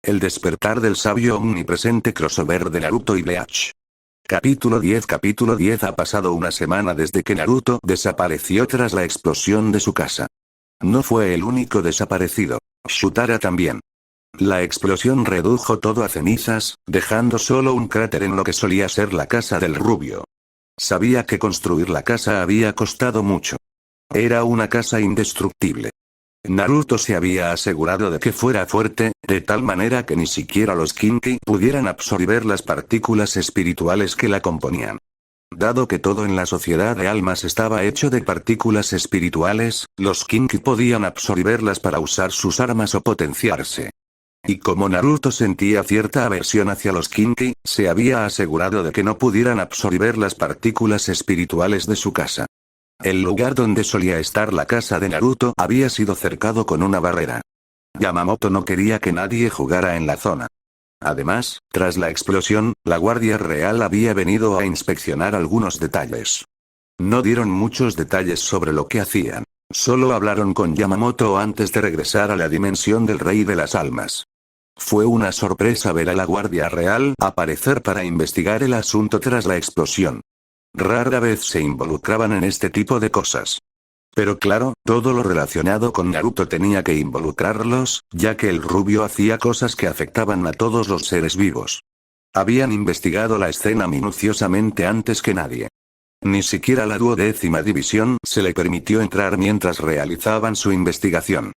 El despertar del sabio omnipresente crossover de Naruto y Bleach. Capítulo 10 Ha pasado una semana desde que Naruto desapareció tras la explosión de su casa. No fue el único desaparecido. Shutara también. La explosión redujo todo a cenizas, dejando solo un cráter en lo que solía ser la casa del rubio. Sabía que construir la casa había costado mucho. Era una casa indestructible. Naruto se había asegurado de que fuera fuerte, de tal manera que ni siquiera los Kinki pudieran absorber las partículas espirituales que la componían. Dado que todo en la sociedad de almas estaba hecho de partículas espirituales, los Kinki podían absorberlas para usar sus armas o potenciarse. Y como Naruto sentía cierta aversión hacia los Kinki, se había asegurado de que no pudieran absorber las partículas espirituales de su casa. El lugar donde solía estar la casa de Naruto había sido cercado con una barrera. Yamamoto no quería que nadie jugara en la zona. Además, tras la explosión, la Guardia Real había venido a inspeccionar algunos detalles. No dieron muchos detalles sobre lo que hacían. Solo hablaron con Yamamoto antes de regresar a la dimensión del Rey de las Almas. Fue una sorpresa ver a la Guardia Real aparecer para investigar el asunto tras la explosión. Rara vez se involucraban en este tipo de cosas. Pero claro, todo lo relacionado con Naruto tenía que involucrarlos, ya que el rubio hacía cosas que afectaban a todos los seres vivos. Habían investigado la escena minuciosamente antes que nadie. Ni siquiera la 12ª división se le permitió entrar mientras realizaban su investigación.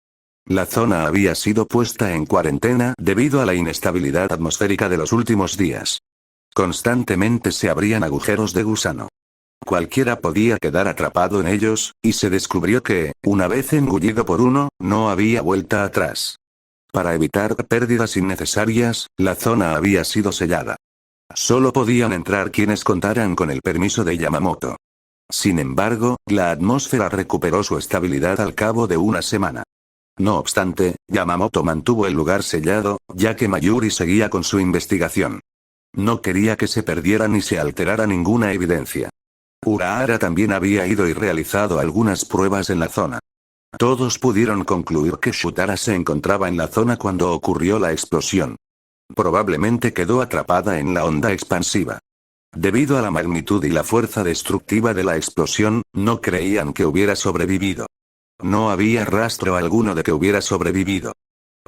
La zona había sido puesta en cuarentena debido a la inestabilidad atmosférica de los últimos días. Constantemente se abrían agujeros de gusano. Cualquiera podía quedar atrapado en ellos, y se descubrió que, una vez engullido por uno, no había vuelta atrás. Para evitar pérdidas innecesarias, la zona había sido sellada. Solo podían entrar quienes contaran con el permiso de Yamamoto. Sin embargo, la atmósfera recuperó su estabilidad al cabo de una semana. No obstante, Yamamoto mantuvo el lugar sellado, ya que Mayuri seguía con su investigación. No quería que se perdiera ni se alterara ninguna evidencia. Urahara también había ido y realizado algunas pruebas en la zona. Todos pudieron concluir que Shutara se encontraba en la zona cuando ocurrió la explosión. Probablemente quedó atrapada en la onda expansiva. Debido a la magnitud y la fuerza destructiva de la explosión, no creían que hubiera sobrevivido. No había rastro alguno de que hubiera sobrevivido.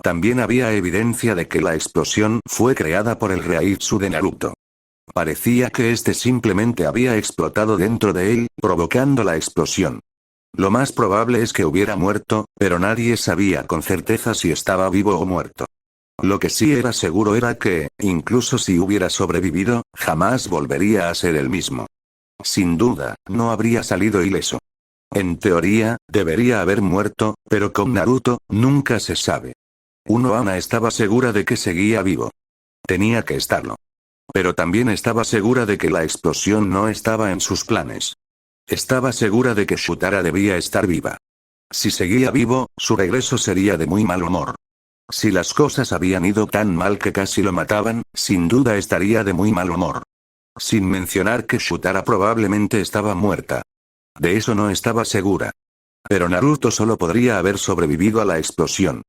También había evidencia de que la explosión fue creada por el Reitsu de Naruto. Parecía que este simplemente había explotado dentro de él, provocando la explosión. Lo más probable es que hubiera muerto, pero nadie sabía con certeza si estaba vivo o muerto. Lo que sí era seguro era que, incluso si hubiera sobrevivido, jamás volvería a ser el mismo. Sin duda, no habría salido ileso. En teoría, debería haber muerto, pero con Naruto, nunca se sabe. Ana estaba segura de que seguía vivo. Tenía que estarlo. Pero también estaba segura de que la explosión no estaba en sus planes. Estaba segura de que Shutara debía estar viva. Si seguía vivo, su regreso sería de muy mal humor. Si las cosas habían ido tan mal que casi lo mataban, sin duda estaría de muy mal humor. Sin mencionar que Shutara probablemente estaba muerta. De eso no estaba segura. Pero Naruto solo podría haber sobrevivido a la explosión.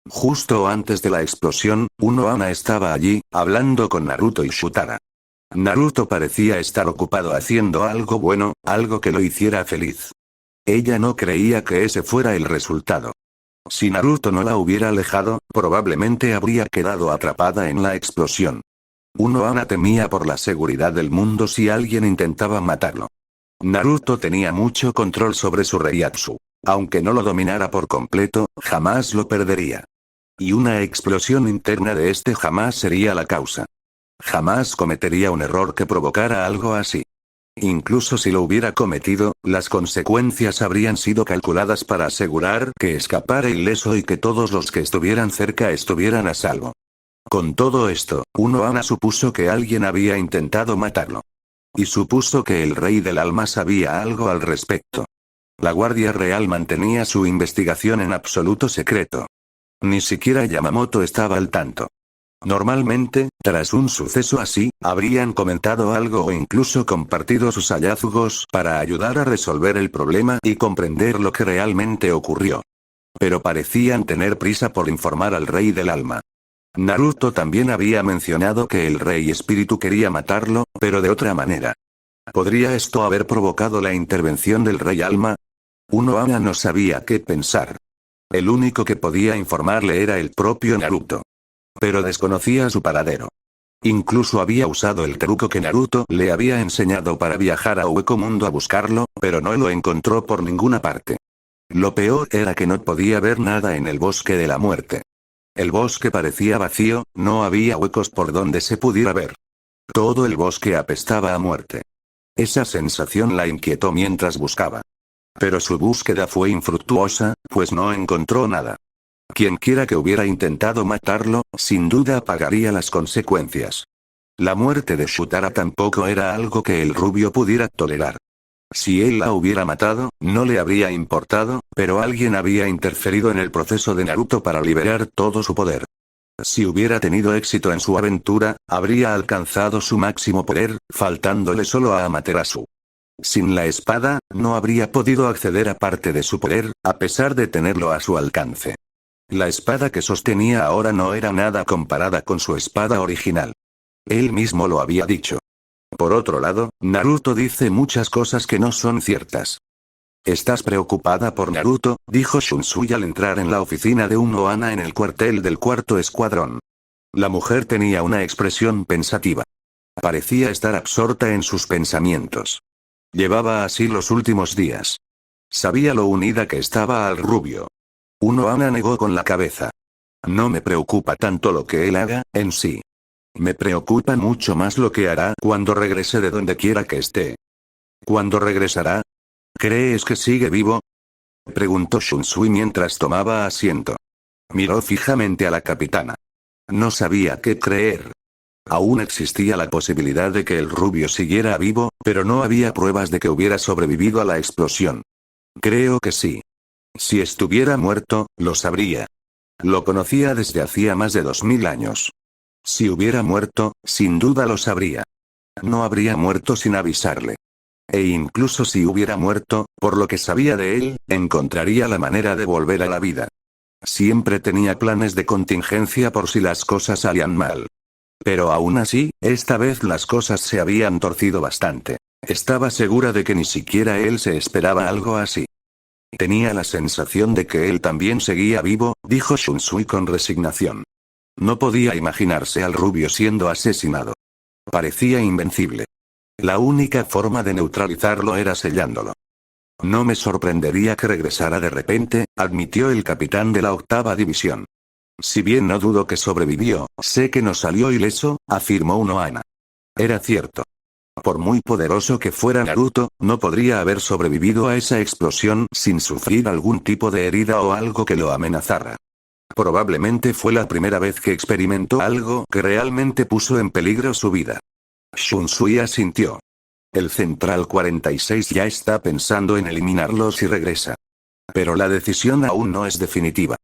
Justo antes de la explosión, Ana estaba allí, hablando con Naruto y Shutara. Naruto parecía estar ocupado haciendo algo bueno, algo que lo hiciera feliz. Ella no creía que ese fuera el resultado. Si Naruto no la hubiera alejado, probablemente habría quedado atrapada en la explosión. Ana temía por la seguridad del mundo si alguien intentaba matarlo. Naruto tenía mucho control sobre su Reiatsu. Aunque no lo dominara por completo, jamás lo perdería. Y una explosión interna de este jamás sería la causa. Jamás cometería un error que provocara algo así. Incluso si lo hubiera cometido, las consecuencias habrían sido calculadas para asegurar que escapara ileso y que todos los que estuvieran cerca estuvieran a salvo. Con todo esto, Ana supuso que alguien había intentado matarlo. Y supuso que el Rey del Alma sabía algo al respecto. La Guardia Real mantenía su investigación en absoluto secreto. Ni siquiera Yamamoto estaba al tanto. Normalmente, tras un suceso así, habrían comentado algo o incluso compartido sus hallazgos para ayudar a resolver el problema y comprender lo que realmente ocurrió. Pero parecían tener prisa por informar al Rey del Alma. Naruto también había mencionado que el Rey Espíritu quería matarlo, pero de otra manera. ¿Podría esto haber provocado la intervención del Rey Alma? Unohana no sabía qué pensar. El único que podía informarle era el propio Naruto. Pero desconocía su paradero. Incluso había usado el truco que Naruto le había enseñado para viajar a Hueco Mundo a buscarlo, pero no lo encontró por ninguna parte. Lo peor era que no podía ver nada en el bosque de la muerte. El bosque parecía vacío, no había huecos por donde se pudiera ver. Todo el bosque apestaba a muerte. Esa sensación la inquietó mientras buscaba. Pero su búsqueda fue infructuosa, pues no encontró nada. Quienquiera que hubiera intentado matarlo, sin duda pagaría las consecuencias. La muerte de Shutara tampoco era algo que el rubio pudiera tolerar. Si él la hubiera matado, no le habría importado, pero alguien había interferido en el proceso de Naruto para liberar todo su poder. Si hubiera tenido éxito en su aventura, habría alcanzado su máximo poder, faltándole solo a Amaterasu. Sin la espada, no habría podido acceder a parte de su poder, a pesar de tenerlo a su alcance. La espada que sostenía ahora no era nada comparada con su espada original. Él mismo lo había dicho. Por otro lado, Naruto dice muchas cosas que no son ciertas. ¿Estás preocupada por Naruto?, dijo Shunsui al entrar en la oficina de Unohana en el cuartel del cuarto escuadrón. La mujer tenía una expresión pensativa. Parecía estar absorta en sus pensamientos. Llevaba así los últimos días. Sabía lo unida que estaba al rubio. Unohana negó con la cabeza. No me preocupa tanto lo que él haga, en sí. Me preocupa mucho más lo que hará cuando regrese de donde quiera que esté. ¿Cuándo regresará? ¿Crees que sigue vivo?, preguntó Shunsui mientras tomaba asiento. Miró fijamente a la capitana. No sabía qué creer. Aún existía la posibilidad de que el rubio siguiera vivo, pero no había pruebas de que hubiera sobrevivido a la explosión. Creo que sí. Si estuviera muerto, lo sabría. Lo conocía desde hacía más de 2000 años. Si hubiera muerto, sin duda lo sabría. No habría muerto sin avisarle. E incluso si hubiera muerto, por lo que sabía de él, encontraría la manera de volver a la vida. Siempre tenía planes de contingencia por si las cosas salían mal. Pero aún así, esta vez las cosas se habían torcido bastante. Estaba segura de que ni siquiera él se esperaba algo así. Tenía la sensación de que él también seguía vivo, dijo Shunsui con resignación. No podía imaginarse al rubio siendo asesinado. Parecía invencible. La única forma de neutralizarlo era sellándolo. No me sorprendería que regresara de repente, admitió el capitán de la 8ª división. Si bien no dudo que sobrevivió, sé que no salió ileso, afirmó Unohana. Era cierto. Por muy poderoso que fuera Naruto, no podría haber sobrevivido a esa explosión sin sufrir algún tipo de herida o algo que lo amenazara. Probablemente fue la primera vez que experimentó algo que realmente puso en peligro su vida. Shunsui asintió. El Central 46 ya está pensando en eliminarlo si regresa. Pero la decisión aún no es definitiva.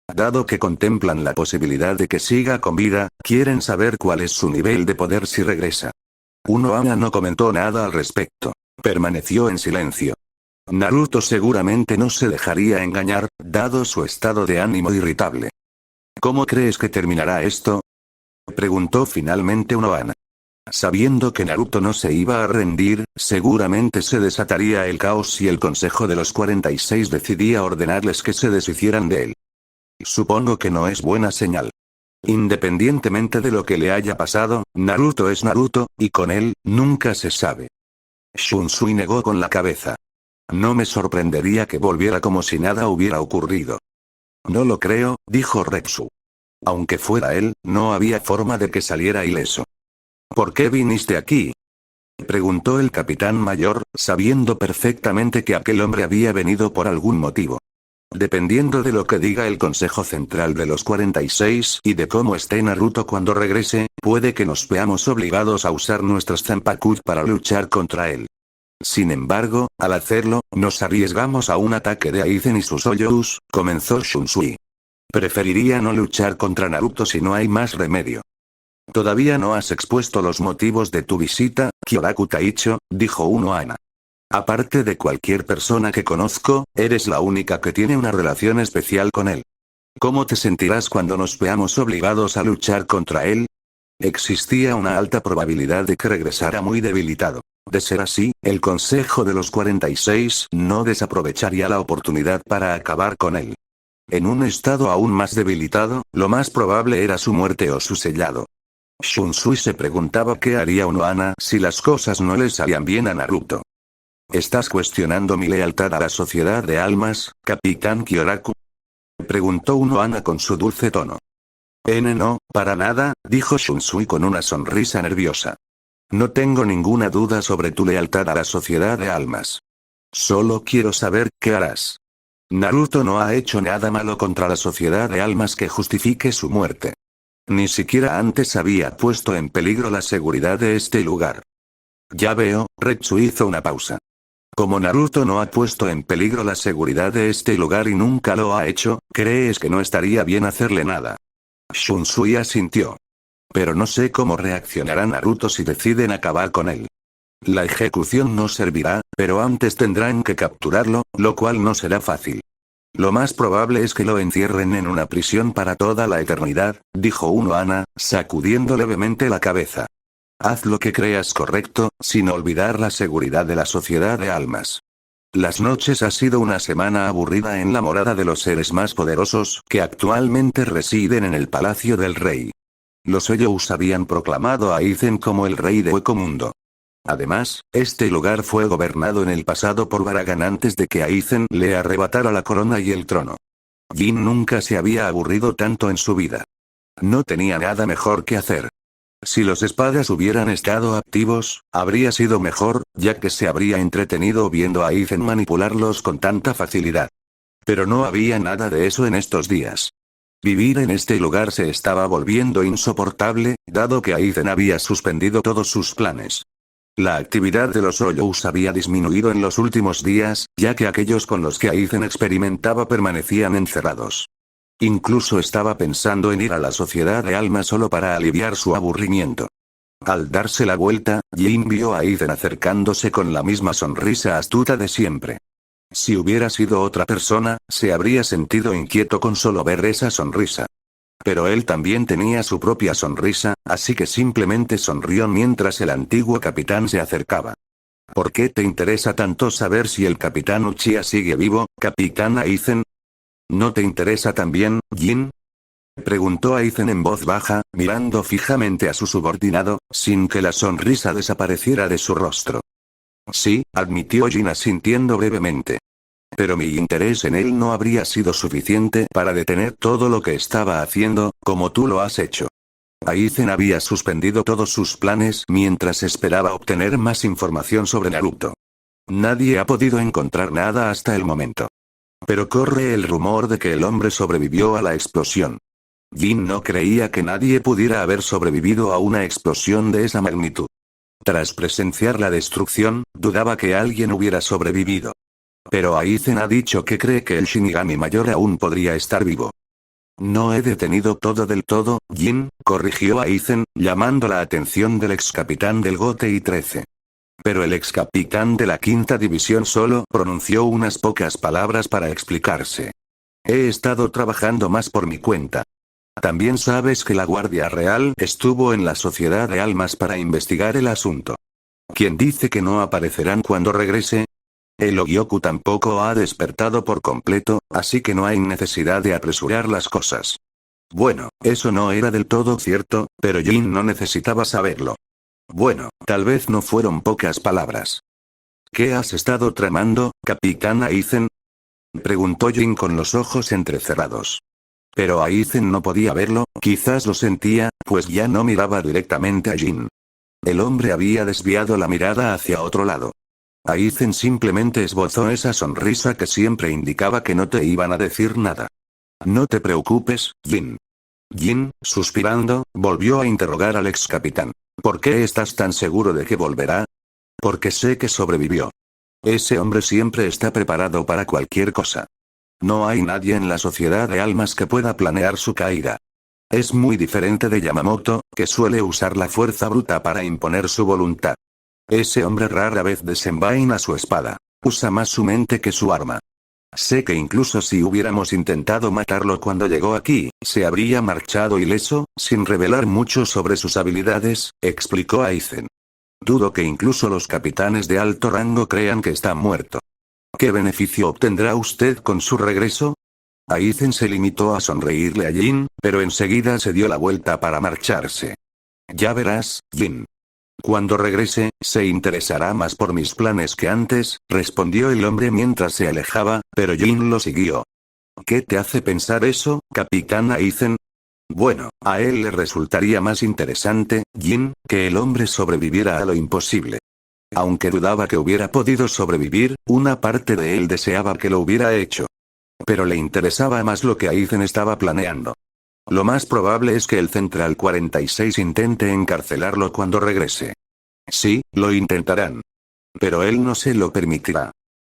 Dado que contemplan la posibilidad de que siga con vida, quieren saber cuál es su nivel de poder si regresa. Unohana no comentó nada al respecto. Permaneció en silencio. Naruto seguramente no se dejaría engañar, dado su estado de ánimo irritable. ¿Cómo crees que terminará esto?, preguntó finalmente Unohana. Sabiendo que Naruto no se iba a rendir, seguramente se desataría el caos si el Consejo de los 46 decidía ordenarles que se deshicieran de él. Supongo que no es buena señal. Independientemente de lo que le haya pasado, Naruto es Naruto, y con él, nunca se sabe. Shunsui negó con la cabeza. No me sorprendería que volviera como si nada hubiera ocurrido. No lo creo, dijo Retsu. Aunque fuera él, no había forma de que saliera ileso. ¿Por qué viniste aquí?, preguntó el capitán mayor, sabiendo perfectamente que aquel hombre había venido por algún motivo. Dependiendo de lo que diga el Consejo Central de los 46 y de cómo esté Naruto cuando regrese, puede que nos veamos obligados a usar nuestros Zanpakuto para luchar contra él. Sin embargo, al hacerlo, nos arriesgamos a un ataque de Aizen y sus Hoyous, comenzó Shunsui. Preferiría no luchar contra Naruto si no hay más remedio. Todavía no has expuesto los motivos de tu visita, Kyoraku Taicho, dijo Unohana. Aparte de cualquier persona que conozco, eres la única que tiene una relación especial con él. ¿Cómo te sentirás cuando nos veamos obligados a luchar contra él? Existía una alta probabilidad de que regresara muy debilitado. De ser así, el Consejo de los 46 no desaprovecharía la oportunidad para acabar con él. En un estado aún más debilitado, lo más probable era su muerte o su sellado. Shunsui se preguntaba qué haría Unohana si las cosas no le salían bien a Naruto. ¿Estás cuestionando mi lealtad a la sociedad de almas, Capitán Kyoraku? Preguntó Unohana con su dulce tono. No, para nada, dijo Shunsui con una sonrisa nerviosa. No tengo ninguna duda sobre tu lealtad a la sociedad de almas. Solo quiero saber qué harás. Naruto no ha hecho nada malo contra la sociedad de almas que justifique su muerte. Ni siquiera antes había puesto en peligro la seguridad de este lugar. Ya veo, Retsu hizo una pausa. Como Naruto no ha puesto en peligro la seguridad de este lugar y nunca lo ha hecho, ¿crees que no estaría bien hacerle nada? Shunsui asintió. Pero no sé cómo reaccionará Naruto si deciden acabar con él. La ejecución no servirá, pero antes tendrán que capturarlo, lo cual no será fácil. Lo más probable es que lo encierren en una prisión para toda la eternidad, dijo Unohana, sacudiendo levemente la cabeza. Haz lo que creas correcto, sin olvidar la seguridad de la sociedad de almas. Las noches ha sido una semana aburrida en la morada de los seres más poderosos que actualmente residen en el Palacio del Rey. Los Eiyous habían proclamado a Aizen como el rey de Hueco Mundo. Además, este lugar fue gobernado en el pasado por Baragan antes de que Aizen le arrebatara la corona y el trono. Jin nunca se había aburrido tanto en su vida. No tenía nada mejor que hacer. Si los espadas hubieran estado activos, habría sido mejor, ya que se habría entretenido viendo a Aizen manipularlos con tanta facilidad. Pero no había nada de eso en estos días. Vivir en este lugar se estaba volviendo insoportable, dado que Aizen había suspendido todos sus planes. La actividad de los Eiyous había disminuido en los últimos días, ya que aquellos con los que Aizen experimentaba permanecían encerrados. Incluso estaba pensando en ir a la sociedad de almas solo para aliviar su aburrimiento. Al darse la vuelta, Jin vio a Aizen acercándose con la misma sonrisa astuta de siempre. Si hubiera sido otra persona, se habría sentido inquieto con solo ver esa sonrisa. Pero él también tenía su propia sonrisa, así que simplemente sonrió mientras el antiguo capitán se acercaba. ¿Por qué te interesa tanto saber si el capitán Uchiha sigue vivo, Capitán Aizen? ¿No te interesa también, Jin? Preguntó Aizen en voz baja, mirando fijamente a su subordinado, sin que la sonrisa desapareciera de su rostro. Sí, admitió Jin asintiendo brevemente. Pero mi interés en él no habría sido suficiente para detener todo lo que estaba haciendo, como tú lo has hecho. Aizen había suspendido todos sus planes mientras esperaba obtener más información sobre Naruto. Nadie ha podido encontrar nada hasta el momento. Pero corre el rumor de que el hombre sobrevivió a la explosión. Jin no creía que nadie pudiera haber sobrevivido a una explosión de esa magnitud. Tras presenciar la destrucción, dudaba que alguien hubiera sobrevivido. Pero Aizen ha dicho que cree que el Shinigami mayor aún podría estar vivo. No he detenido todo del todo, Jin, corrigió Aizen, llamando la atención del ex capitán del GOTEI 13. Pero el ex capitán de la quinta división solo pronunció unas pocas palabras para explicarse. He estado trabajando más por mi cuenta. También sabes que la Guardia Real estuvo en la Sociedad de Almas para investigar el asunto. ¿Quién dice que no aparecerán cuando regrese? El Ogyoku tampoco ha despertado por completo, así que no hay necesidad de apresurar las cosas. Bueno, eso no era del todo cierto, pero Jin no necesitaba saberlo. Bueno, tal vez no fueron pocas palabras. ¿Qué has estado tramando, Capitán Aizen? Preguntó Jin con los ojos entrecerrados. Pero Aizen no podía verlo, quizás lo sentía, pues ya no miraba directamente a Jin. El hombre había desviado la mirada hacia otro lado. Aizen simplemente esbozó esa sonrisa que siempre indicaba que no te iban a decir nada. No te preocupes, Jin. Jin, suspirando, volvió a interrogar al ex capitán. ¿Por qué estás tan seguro de que volverá? Porque sé que sobrevivió. Ese hombre siempre está preparado para cualquier cosa. No hay nadie en la sociedad de almas que pueda planear su caída. Es muy diferente de Yamamoto, que suele usar la fuerza bruta para imponer su voluntad. Ese hombre rara vez desenvaina su espada. Usa más su mente que su arma. Sé que incluso si hubiéramos intentado matarlo cuando llegó aquí, se habría marchado ileso, sin revelar mucho sobre sus habilidades, explicó Aizen. Dudo que incluso los capitanes de alto rango crean que está muerto. ¿Qué beneficio obtendrá usted con su regreso? Aizen se limitó a sonreírle a Jin, pero enseguida se dio la vuelta para marcharse. Ya verás, Jin. Cuando regrese, se interesará más por mis planes que antes, respondió el hombre mientras se alejaba, pero Jin lo siguió. ¿Qué te hace pensar eso, capitán Aizen? Bueno, a él le resultaría más interesante, Jin, que el hombre sobreviviera a lo imposible. Aunque dudaba que hubiera podido sobrevivir, una parte de él deseaba que lo hubiera hecho. Pero le interesaba más lo que Aizen estaba planeando. Lo más probable es que el Central 46 intente encarcelarlo cuando regrese. Sí, lo intentarán. Pero él no se lo permitirá.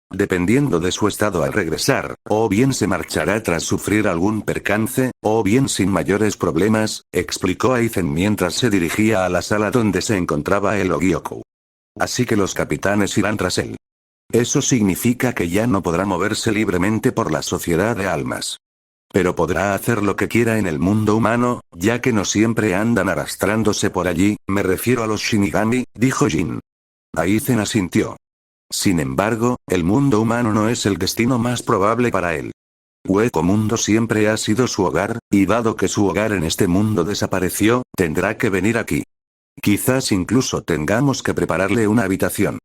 Dependiendo de su estado al regresar, o bien se marchará tras sufrir algún percance, o bien sin mayores problemas, explicó Aizen mientras se dirigía a la sala donde se encontraba el Ogyoku. Así que los capitanes irán tras él. Eso significa que ya no podrá moverse libremente por la sociedad de almas. Pero podrá hacer lo que quiera en el mundo humano, ya que no siempre andan arrastrándose por allí, me refiero a los Shinigami, dijo Jin. Aizen asintió. Sin embargo, el mundo humano no es el destino más probable para él. Hueco Mundo siempre ha sido su hogar, y dado que su hogar en este mundo desapareció, tendrá que venir aquí. Quizás incluso tengamos que prepararle una habitación.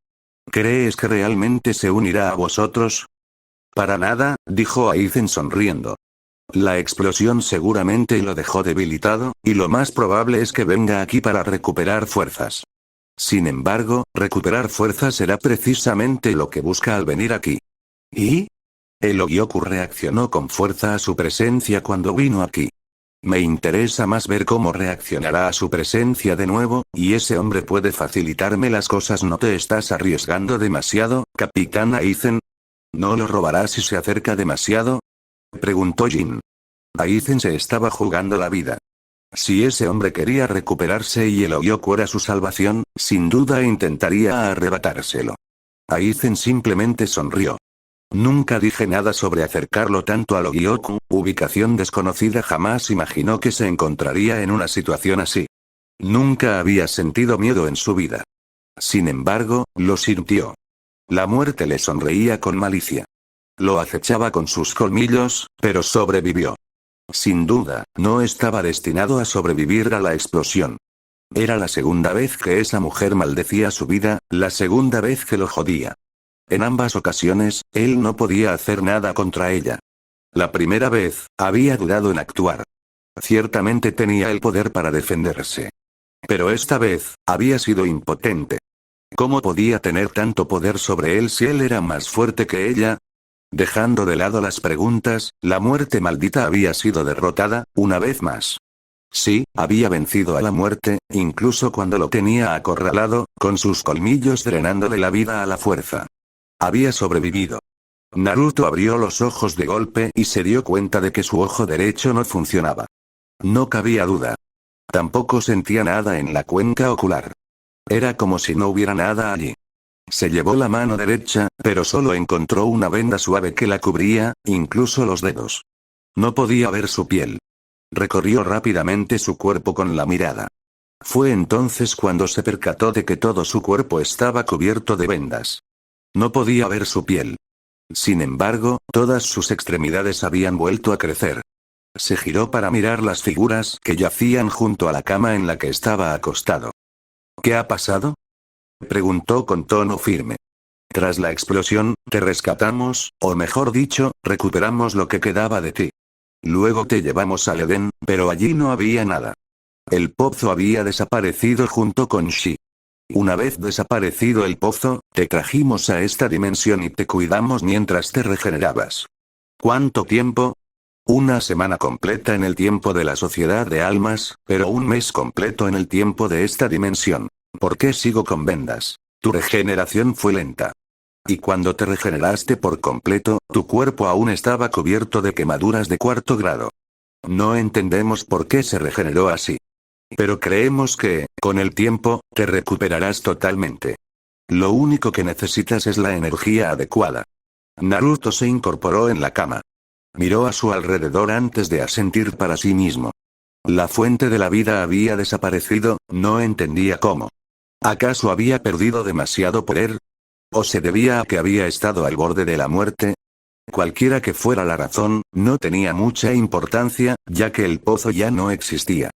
¿Crees que realmente se unirá a vosotros? Para nada, dijo Aizen sonriendo. La explosión seguramente lo dejó debilitado, y lo más probable es que venga aquí para recuperar fuerzas. Sin embargo, recuperar fuerzas será precisamente lo que busca al venir aquí. ¿Y? El Ogyoku reaccionó con fuerza a su presencia cuando vino aquí. Me interesa más ver cómo reaccionará a su presencia de nuevo, y ese hombre puede facilitarme las cosas. ¿No te estás arriesgando demasiado, capitán Aizen? ¿No lo robará si se acerca demasiado? Preguntó Jin. Aizen se estaba jugando la vida. Si ese hombre quería recuperarse y el Ogyoku era su salvación, sin duda intentaría arrebatárselo. Aizen simplemente sonrió. Nunca dije nada sobre acercarlo tanto al Ogyoku, ubicación desconocida. Jamás imaginó que se encontraría en una situación así. Nunca había sentido miedo en su vida. Sin embargo, lo sintió. La muerte le sonreía con malicia. Lo acechaba con sus colmillos, pero sobrevivió. Sin duda, no estaba destinado a sobrevivir a la explosión. Era la segunda vez que esa mujer maldecía su vida, la segunda vez que lo jodía. En ambas ocasiones, él no podía hacer nada contra ella. La primera vez, había dudado en actuar. Ciertamente tenía el poder para defenderse. Pero esta vez, había sido impotente. ¿Cómo podía tener tanto poder sobre él si él era más fuerte que ella? Dejando de lado las preguntas, la muerte maldita había sido derrotada, una vez más. Sí, había vencido a la muerte, incluso cuando lo tenía acorralado, con sus colmillos drenándole la vida a la fuerza. Había sobrevivido. Naruto abrió los ojos de golpe y se dio cuenta de que su ojo derecho no funcionaba. No cabía duda. Tampoco sentía nada en la cuenca ocular. Era como si no hubiera nada allí. Se llevó la mano derecha, pero solo encontró una venda suave que la cubría, incluso los dedos. No podía ver su piel. Recorrió rápidamente su cuerpo con la mirada. Fue entonces cuando se percató de que todo su cuerpo estaba cubierto de vendas. No podía ver su piel. Sin embargo, todas sus extremidades habían vuelto a crecer. Se giró para mirar las figuras que yacían junto a la cama en la que estaba acostado. ¿Qué ha pasado?, preguntó con tono firme. Tras la explosión, te rescatamos, o mejor dicho, recuperamos lo que quedaba de ti. Luego te llevamos al Edén, pero allí no había nada. El pozo había desaparecido junto con Shi. Una vez desaparecido el pozo, te trajimos a esta dimensión y te cuidamos mientras te regenerabas. ¿Cuánto tiempo? Una semana completa en el tiempo de la sociedad de almas, pero un mes completo en el tiempo de esta dimensión. ¿Por qué sigo con vendas? Tu regeneración fue lenta. Y cuando te regeneraste por completo, tu cuerpo aún estaba cubierto de quemaduras de 4º grado. No entendemos por qué se regeneró así. Pero creemos que, con el tiempo, te recuperarás totalmente. Lo único que necesitas es la energía adecuada. Naruto se incorporó en la cama. Miró a su alrededor antes de asentir para sí mismo. La fuente de la vida había desaparecido, no entendía cómo. ¿Acaso había perdido demasiado poder? ¿O se debía a que había estado al borde de la muerte? Cualquiera que fuera la razón, no tenía mucha importancia, ya que el pozo ya no existía.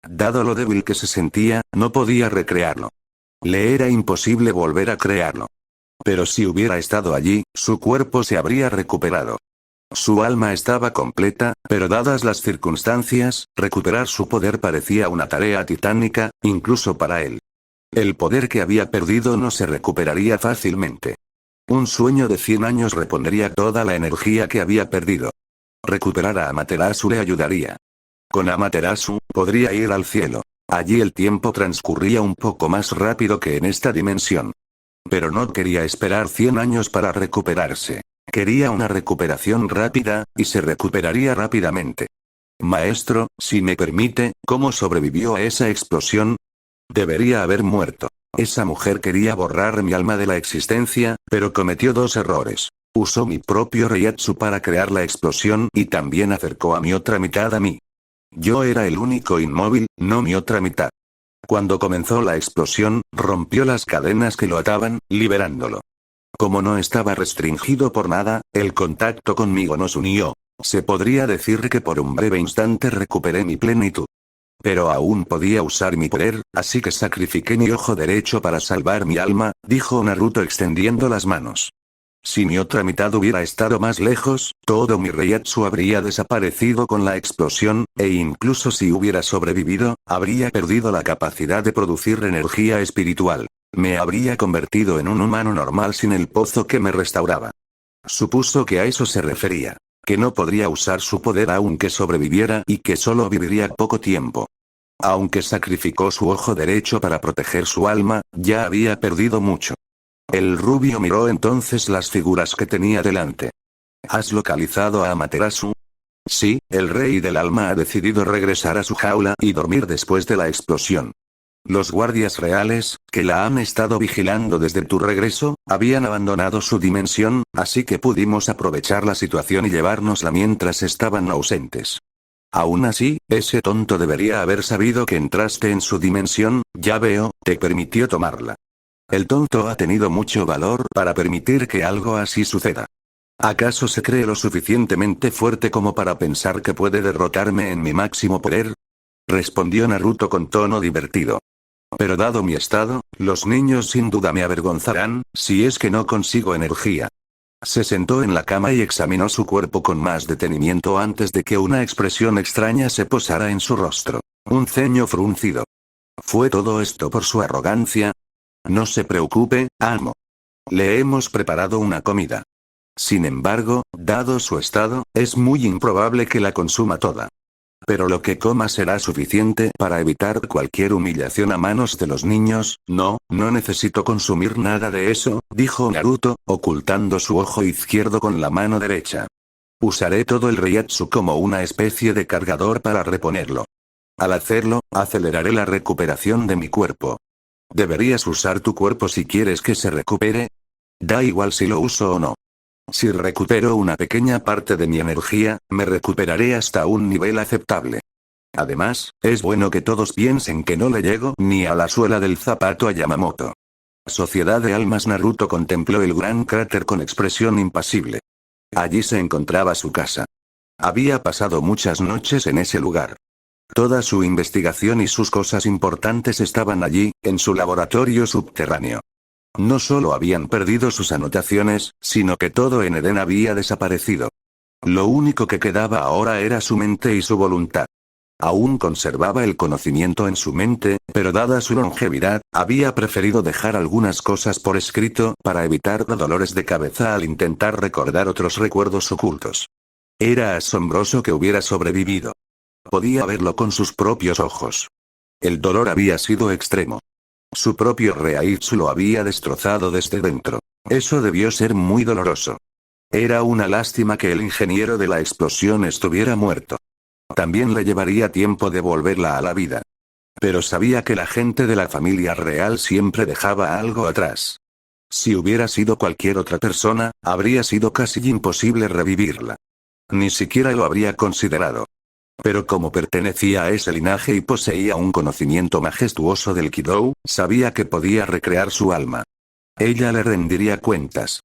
Dado lo débil que se sentía, no podía recrearlo. Le era imposible volver a crearlo. Pero si hubiera estado allí, su cuerpo se habría recuperado. Su alma estaba completa, pero dadas las circunstancias, recuperar su poder parecía una tarea titánica, incluso para él. El poder que había perdido no se recuperaría fácilmente. Un sueño de 100 años repondría toda la energía que había perdido. Recuperar a Amaterasu le ayudaría. Con Amaterasu, podría ir al cielo. Allí el tiempo transcurría un poco más rápido que en esta dimensión. Pero no quería esperar 100 años para recuperarse. Quería una recuperación rápida, y se recuperaría rápidamente. Maestro, si me permite, ¿cómo sobrevivió a esa explosión? Debería haber muerto. Esa mujer quería borrar mi alma de la existencia, pero cometió dos errores. Usó mi propio Reiatsu para crear la explosión y también acercó a mi otra mitad a mí. Yo era el único inmóvil, no mi otra mitad. Cuando comenzó la explosión, rompió las cadenas que lo ataban, liberándolo. Como no estaba restringido por nada, el contacto conmigo nos unió. Se podría decir que por un breve instante recuperé mi plenitud. Pero aún podía usar mi poder, así que sacrifiqué mi ojo derecho para salvar mi alma, dijo Naruto extendiendo las manos. Si mi otra mitad hubiera estado más lejos, todo mi Reiatsu habría desaparecido con la explosión, e incluso si hubiera sobrevivido, habría perdido la capacidad de producir energía espiritual. Me habría convertido en un humano normal sin el pozo que me restauraba. Supuso que a eso se refería. Que no podría usar su poder aunque sobreviviera y que solo viviría poco tiempo. Aunque sacrificó su ojo derecho para proteger su alma, ya había perdido mucho. El rubio miró entonces las figuras que tenía delante. ¿Has localizado a Amaterasu? Sí, el rey del alma ha decidido regresar a su jaula y dormir después de la explosión. Los guardias reales, que la han estado vigilando desde tu regreso, habían abandonado su dimensión, así que pudimos aprovechar la situación y llevárnosla mientras estaban ausentes. Aún así, ese tonto debería haber sabido que entraste en su dimensión, ya veo, te permitió tomarla. El tonto ha tenido mucho valor para permitir que algo así suceda. ¿Acaso se cree lo suficientemente fuerte como para pensar que puede derrotarme en mi máximo poder? Respondió Naruto con tono divertido. Pero dado mi estado, los niños sin duda me avergonzarán, si es que no consigo energía. Se sentó en la cama y examinó su cuerpo con más detenimiento antes de que una expresión extraña se posara en su rostro. Un ceño fruncido. ¿Fue todo esto por su arrogancia? No se preocupe, amo. Le hemos preparado una comida. Sin embargo, dado su estado, es muy improbable que la consuma toda. Pero lo que coma será suficiente para evitar cualquier humillación a manos de los niños. No necesito consumir nada de eso, dijo Naruto, ocultando su ojo izquierdo con la mano derecha. Usaré todo el Reiatsu como una especie de cargador para reponerlo. Al hacerlo, aceleraré la recuperación de mi cuerpo. ¿Deberías usar tu cuerpo si quieres que se recupere? Da igual si lo uso o no. Si recupero una pequeña parte de mi energía, me recuperaré hasta un nivel aceptable. Además, es bueno que todos piensen que no le llego ni a la suela del zapato a Yamamoto. Sociedad de Almas. Naruto contempló el gran cráter con expresión impasible. Allí se encontraba su casa. Había pasado muchas noches en ese lugar. Toda su investigación y sus cosas importantes estaban allí, en su laboratorio subterráneo. No solo habían perdido sus anotaciones, sino que todo en Eden había desaparecido. Lo único que quedaba ahora era su mente y su voluntad. Aún conservaba el conocimiento en su mente, pero dada su longevidad, había preferido dejar algunas cosas por escrito para evitar dolores de cabeza al intentar recordar otros recuerdos ocultos. Era asombroso que hubiera sobrevivido. Podía verlo con sus propios ojos. El dolor había sido extremo. Su propio Reiatsu lo había destrozado desde dentro. Eso debió ser muy doloroso. Era una lástima que el ingeniero de la explosión estuviera muerto. También le llevaría tiempo devolverla a la vida. Pero sabía que la gente de la familia real siempre dejaba algo atrás. Si hubiera sido cualquier otra persona, habría sido casi imposible revivirla. Ni siquiera lo habría considerado. Pero como pertenecía a ese linaje y poseía un conocimiento majestuoso del Kidou, sabía que podía recrear su alma. Ella le rendiría cuentas.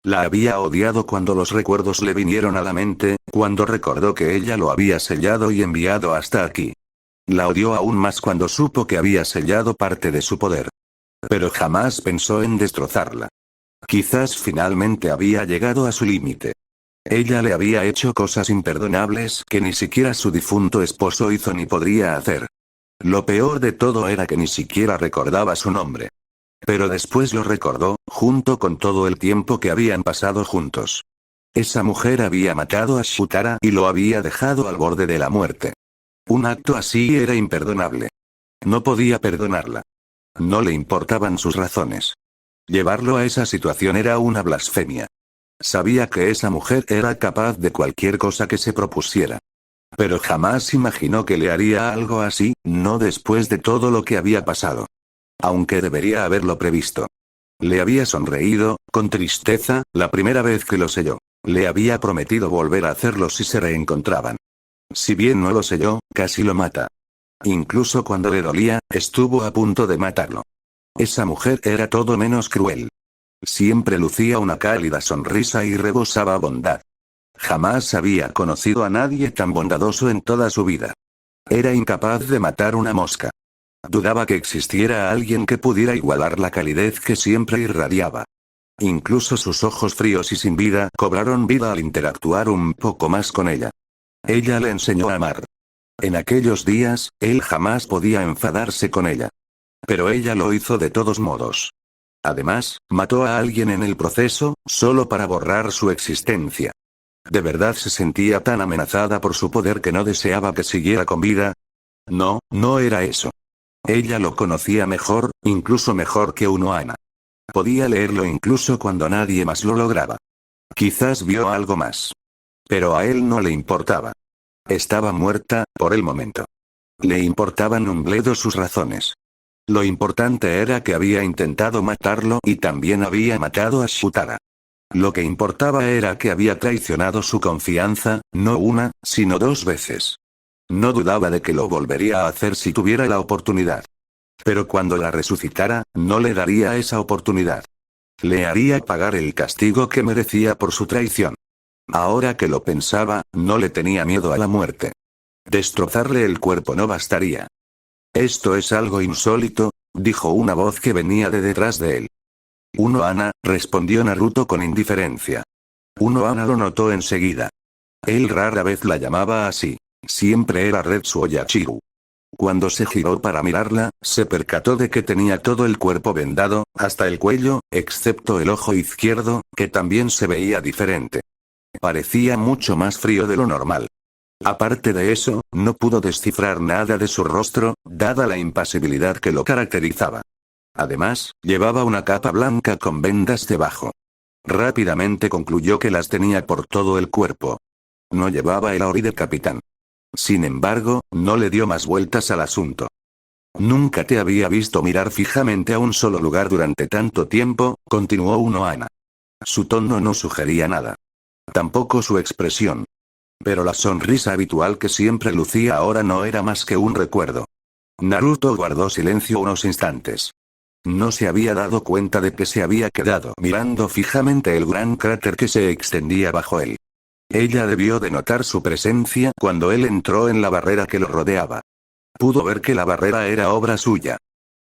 La había odiado cuando los recuerdos le vinieron a la mente, cuando recordó que ella lo había sellado y enviado hasta aquí. La odió aún más cuando supo que había sellado parte de su poder. Pero jamás pensó en destrozarla. Quizás finalmente había llegado a su límite. Ella le había hecho cosas imperdonables que ni siquiera su difunto esposo hizo ni podría hacer. Lo peor de todo era que ni siquiera recordaba su nombre. Pero después lo recordó, junto con todo el tiempo que habían pasado juntos. Esa mujer había matado a Shutara y lo había dejado al borde de la muerte. Un acto así era imperdonable. No podía perdonarla. No le importaban sus razones. Llevarlo a esa situación era una blasfemia. Sabía que esa mujer era capaz de cualquier cosa que se propusiera. Pero jamás imaginó que le haría algo así, no después de todo lo que había pasado. Aunque debería haberlo previsto. Le había sonreído, con tristeza, la primera vez que lo selló. Le había prometido volver a hacerlo si se reencontraban. Si bien no lo selló, casi lo mata. Incluso cuando le dolía, estuvo a punto de matarlo. Esa mujer era todo menos cruel. Siempre lucía una cálida sonrisa y rebosaba bondad. Jamás había conocido a nadie tan bondadoso en toda su vida. Era incapaz de matar una mosca. Dudaba que existiera alguien que pudiera igualar la calidez que siempre irradiaba. Incluso sus ojos fríos y sin vida cobraron vida al interactuar un poco más con ella. Ella le enseñó a amar. En aquellos días, él jamás podía enfadarse con ella. Pero ella lo hizo de todos modos. Además, mató a alguien en el proceso, solo para borrar su existencia. ¿De verdad se sentía tan amenazada por su poder que no deseaba que siguiera con vida? No, no era eso. Ella lo conocía mejor, incluso mejor que Unohana. Podía leerlo incluso cuando nadie más lo lograba. Quizás vio algo más. Pero a él no le importaba. Estaba muerta, por el momento. Le importaban un bledo sus razones. Lo importante era que había intentado matarlo y también había matado a Shutara. Lo que importaba era que había traicionado su confianza, no una, sino 2 veces. No dudaba de que lo volvería a hacer si tuviera la oportunidad. Pero cuando la resucitara, no le daría esa oportunidad. Le haría pagar el castigo que merecía por su traición. Ahora que lo pensaba, no le tenía miedo a la muerte. Destrozarle el cuerpo no bastaría. Esto es algo insólito, dijo una voz que venía de detrás de él. Unohana, respondió Naruto con indiferencia. Unohana lo notó enseguida. Él rara vez la llamaba así. Siempre era Retsuo Yachiru. Cuando se giró para mirarla, se percató de que tenía todo el cuerpo vendado, hasta el cuello, excepto el ojo izquierdo, que también se veía diferente. Parecía mucho más frío de lo normal. Aparte de eso, no pudo descifrar nada de su rostro, dada la impasibilidad que lo caracterizaba. Además, llevaba una capa blanca con vendas debajo. Rápidamente concluyó que las tenía por todo el cuerpo. No llevaba el auri de capitán. Sin embargo, no le dio más vueltas al asunto. Nunca te había visto mirar fijamente a un solo lugar durante tanto tiempo, continuó Unohana. Su tono no sugería nada. Tampoco su expresión. Pero la sonrisa habitual que siempre lucía ahora no era más que un recuerdo. Naruto guardó silencio unos instantes. No se había dado cuenta de que se había quedado mirando fijamente el gran cráter que se extendía bajo él. Ella debió de notar su presencia cuando él entró en la barrera que lo rodeaba. Pudo ver que la barrera era obra suya.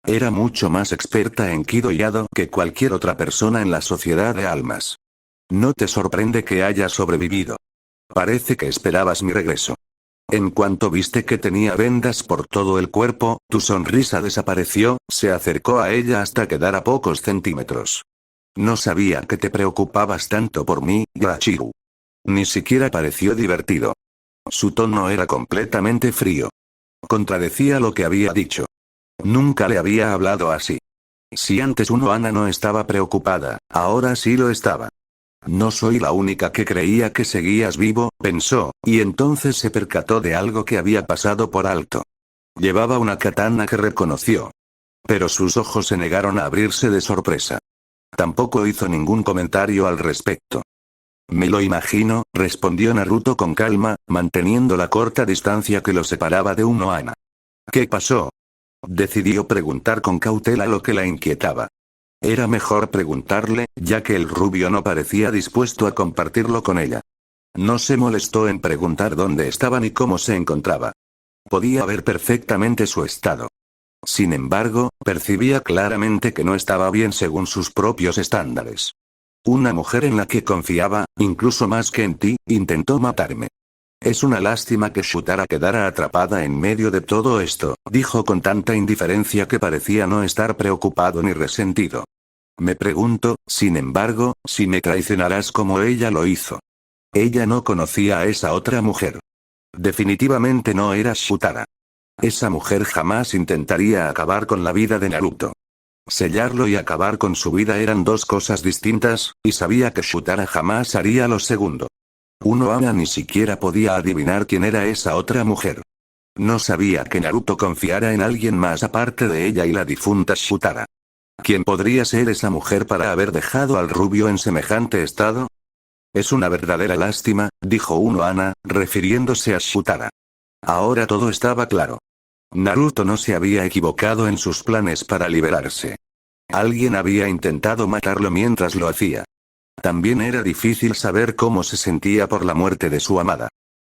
Era mucho más experta en Kido Yado que cualquier otra persona en la sociedad de almas. No te sorprende que haya sobrevivido. Parece que esperabas mi regreso. En cuanto viste que tenía vendas por todo el cuerpo, tu sonrisa desapareció, se acercó a ella hasta quedar a pocos centímetros. No sabía que te preocupabas tanto por mí, Yachiru. Ni siquiera pareció divertido. Su tono era completamente frío. Contradecía lo que había dicho. Nunca le había hablado así. Si antes Unohana no estaba preocupada, ahora sí lo estaba. No soy la única que creía que seguías vivo, pensó, y entonces se percató de algo que había pasado por alto. Llevaba una katana que reconoció. Pero sus ojos se negaron a abrirse de sorpresa. Tampoco hizo ningún comentario al respecto. Me lo imagino, respondió Naruto con calma, manteniendo la corta distancia que lo separaba de Unohana. ¿Qué pasó? Decidió preguntar con cautela lo que la inquietaba. Era mejor preguntarle, ya que el rubio no parecía dispuesto a compartirlo con ella. No se molestó en preguntar dónde estaba ni cómo se encontraba. Podía ver perfectamente su estado. Sin embargo, percibía claramente que no estaba bien según sus propios estándares. Una mujer en la que confiaba, incluso más que en ti, intentó matarme. Es una lástima que Shutara quedara atrapada en medio de todo esto, dijo con tanta indiferencia que parecía no estar preocupado ni resentido. Me pregunto, sin embargo, si me traicionarás como ella lo hizo. Ella no conocía a esa otra mujer. Definitivamente no era Shutara. Esa mujer jamás intentaría acabar con la vida de Naruto. Sellarlo y acabar con su vida eran dos cosas distintas, y sabía que Shutara jamás haría lo segundo. Unohana ni siquiera podía adivinar quién era esa otra mujer. No sabía que Naruto confiara en alguien más aparte de ella y la difunta Shutara. ¿Quién podría ser esa mujer para haber dejado al rubio en semejante estado? Es una verdadera lástima, dijo Unohana, refiriéndose a Shutara. Ahora todo estaba claro. Naruto no se había equivocado en sus planes para liberarse. Alguien había intentado matarlo mientras lo hacía. También era difícil saber cómo se sentía por la muerte de su amada.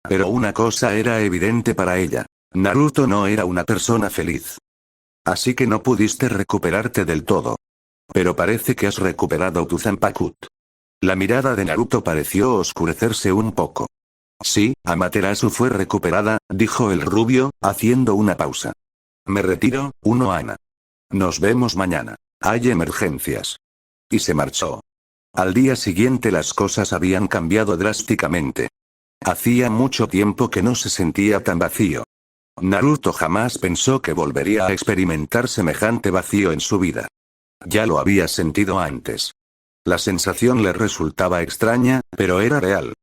Pero una cosa era evidente para ella. Naruto no era una persona feliz. Así que no pudiste recuperarte del todo. Pero parece que has recuperado tu Zanpakuto. La mirada de Naruto pareció oscurecerse un poco. Sí, Amaterasu fue recuperada, dijo el rubio, haciendo una pausa. Me retiro, Unohana. Nos vemos mañana. Hay emergencias. Y se marchó. Al día siguiente las cosas habían cambiado drásticamente. Hacía mucho tiempo que no se sentía tan vacío. Naruto jamás pensó que volvería a experimentar semejante vacío en su vida. Ya lo había sentido antes. La sensación le resultaba extraña, pero era real.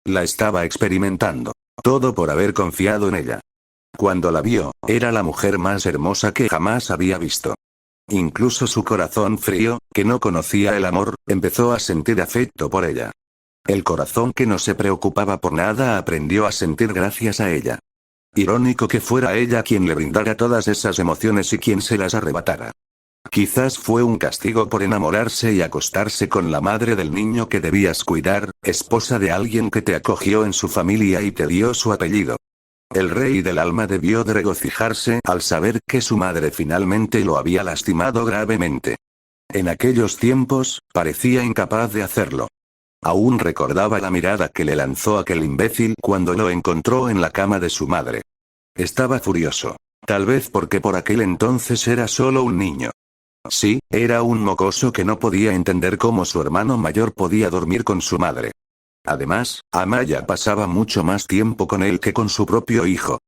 La estaba experimentando. Todo por haber confiado en ella. Cuando la vio, era la mujer más hermosa que jamás había visto. Incluso su corazón frío, que no conocía el amor, empezó a sentir afecto por ella. El corazón que no se preocupaba por nada aprendió a sentir gracias a ella. Irónico que fuera ella quien le brindara todas esas emociones y quien se las arrebatara. Quizás fue un castigo por enamorarse y acostarse con la madre del niño que debías cuidar, esposa de alguien que te acogió en su familia y te dio su apellido. El rey del alma debió de regocijarse al saber que su madre finalmente lo había lastimado gravemente. En aquellos tiempos, parecía incapaz de hacerlo. Aún recordaba la mirada que le lanzó aquel imbécil cuando lo encontró en la cama de su madre. Estaba furioso. Tal vez porque por aquel entonces era solo un niño. Sí, era un mocoso que no podía entender cómo su hermano mayor podía dormir con su madre. Además, Amaya pasaba mucho más tiempo con él que con su propio hijo.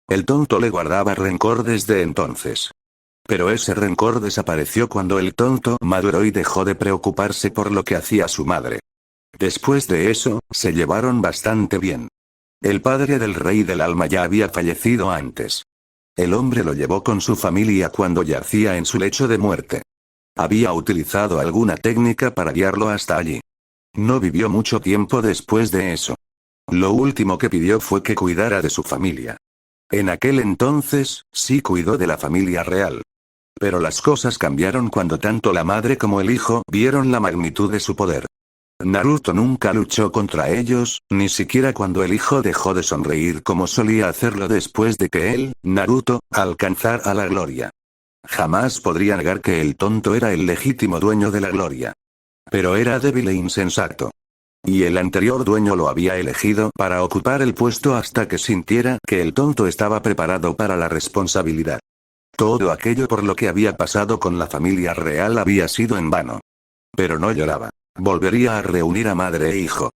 El tonto le guardaba rencor desde entonces. Pero ese rencor desapareció cuando el tonto maduró y dejó de preocuparse por lo que hacía su madre. Después de eso, se llevaron bastante bien. El padre del rey del alma ya había fallecido antes. El hombre lo llevó con su familia cuando yacía en su lecho de muerte. Había utilizado alguna técnica para guiarlo hasta allí. No vivió mucho tiempo después de eso. Lo último que pidió fue que cuidara de su familia. En aquel entonces, sí cuidó de la familia real. Pero las cosas cambiaron cuando tanto la madre como el hijo vieron la magnitud de su poder. Naruto nunca luchó contra ellos, ni siquiera cuando el hijo dejó de sonreír como solía hacerlo después de que él, Naruto, alcanzara la gloria. Jamás podría negar que el tonto era el legítimo dueño de la gloria. Pero era débil e insensato. Y el anterior dueño lo había elegido para ocupar el puesto hasta que sintiera que el tonto estaba preparado para la responsabilidad. Todo aquello por lo que había pasado con la familia real había sido en vano. Pero no lloraba. Volvería a reunir a madre e hijo.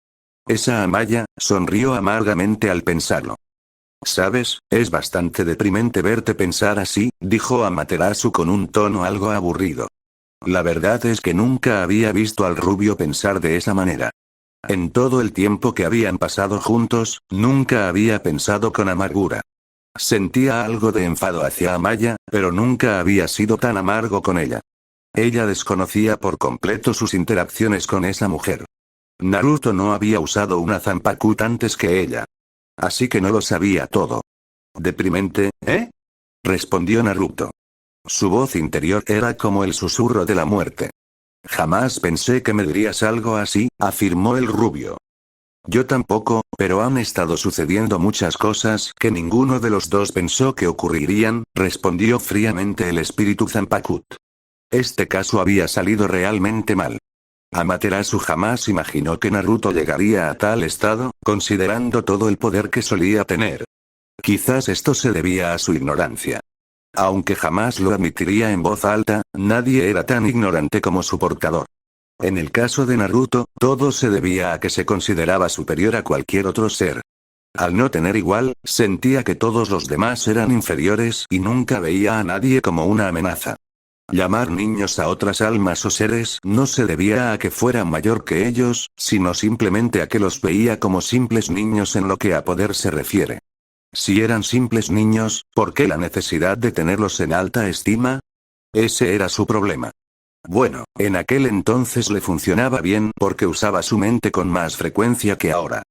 Esa Amaya, sonrió amargamente al pensarlo. ¿Sabes? Es bastante deprimente verte pensar así, dijo Amaterasu con un tono algo aburrido. La verdad es que nunca había visto al rubio pensar de esa manera. En todo el tiempo que habían pasado juntos, nunca había pensado con amargura. Sentía algo de enfado hacia Amaya, pero nunca había sido tan amargo con ella. Ella desconocía por completo sus interacciones con esa mujer. Naruto no había usado una Zanpakuto antes que ella. Así que no lo sabía todo. Deprimente, ¿eh? Respondió Naruto. Su voz interior era como el susurro de la muerte. Jamás pensé que me dirías algo así, afirmó el rubio. Yo tampoco, pero han estado sucediendo muchas cosas que ninguno de los dos pensó que ocurrirían, respondió fríamente el espíritu Zanpakuto. Este caso había salido realmente mal. Amaterasu jamás imaginó que Naruto llegaría a tal estado, considerando todo el poder que solía tener. Quizás esto se debía a su ignorancia. Aunque jamás lo admitiría en voz alta, nadie era tan ignorante como su portador. En el caso de Naruto, todo se debía a que se consideraba superior a cualquier otro ser. Al no tener igual, sentía que todos los demás eran inferiores y nunca veía a nadie como una amenaza. Llamar niños a otras almas o seres no se debía a que fueran mayor que ellos, sino simplemente a que los veía como simples niños en lo que a poder se refiere. Si eran simples niños, ¿por qué la necesidad de tenerlos en alta estima? Ese era su problema. Bueno, en aquel entonces le funcionaba bien porque usaba su mente con más frecuencia que ahora.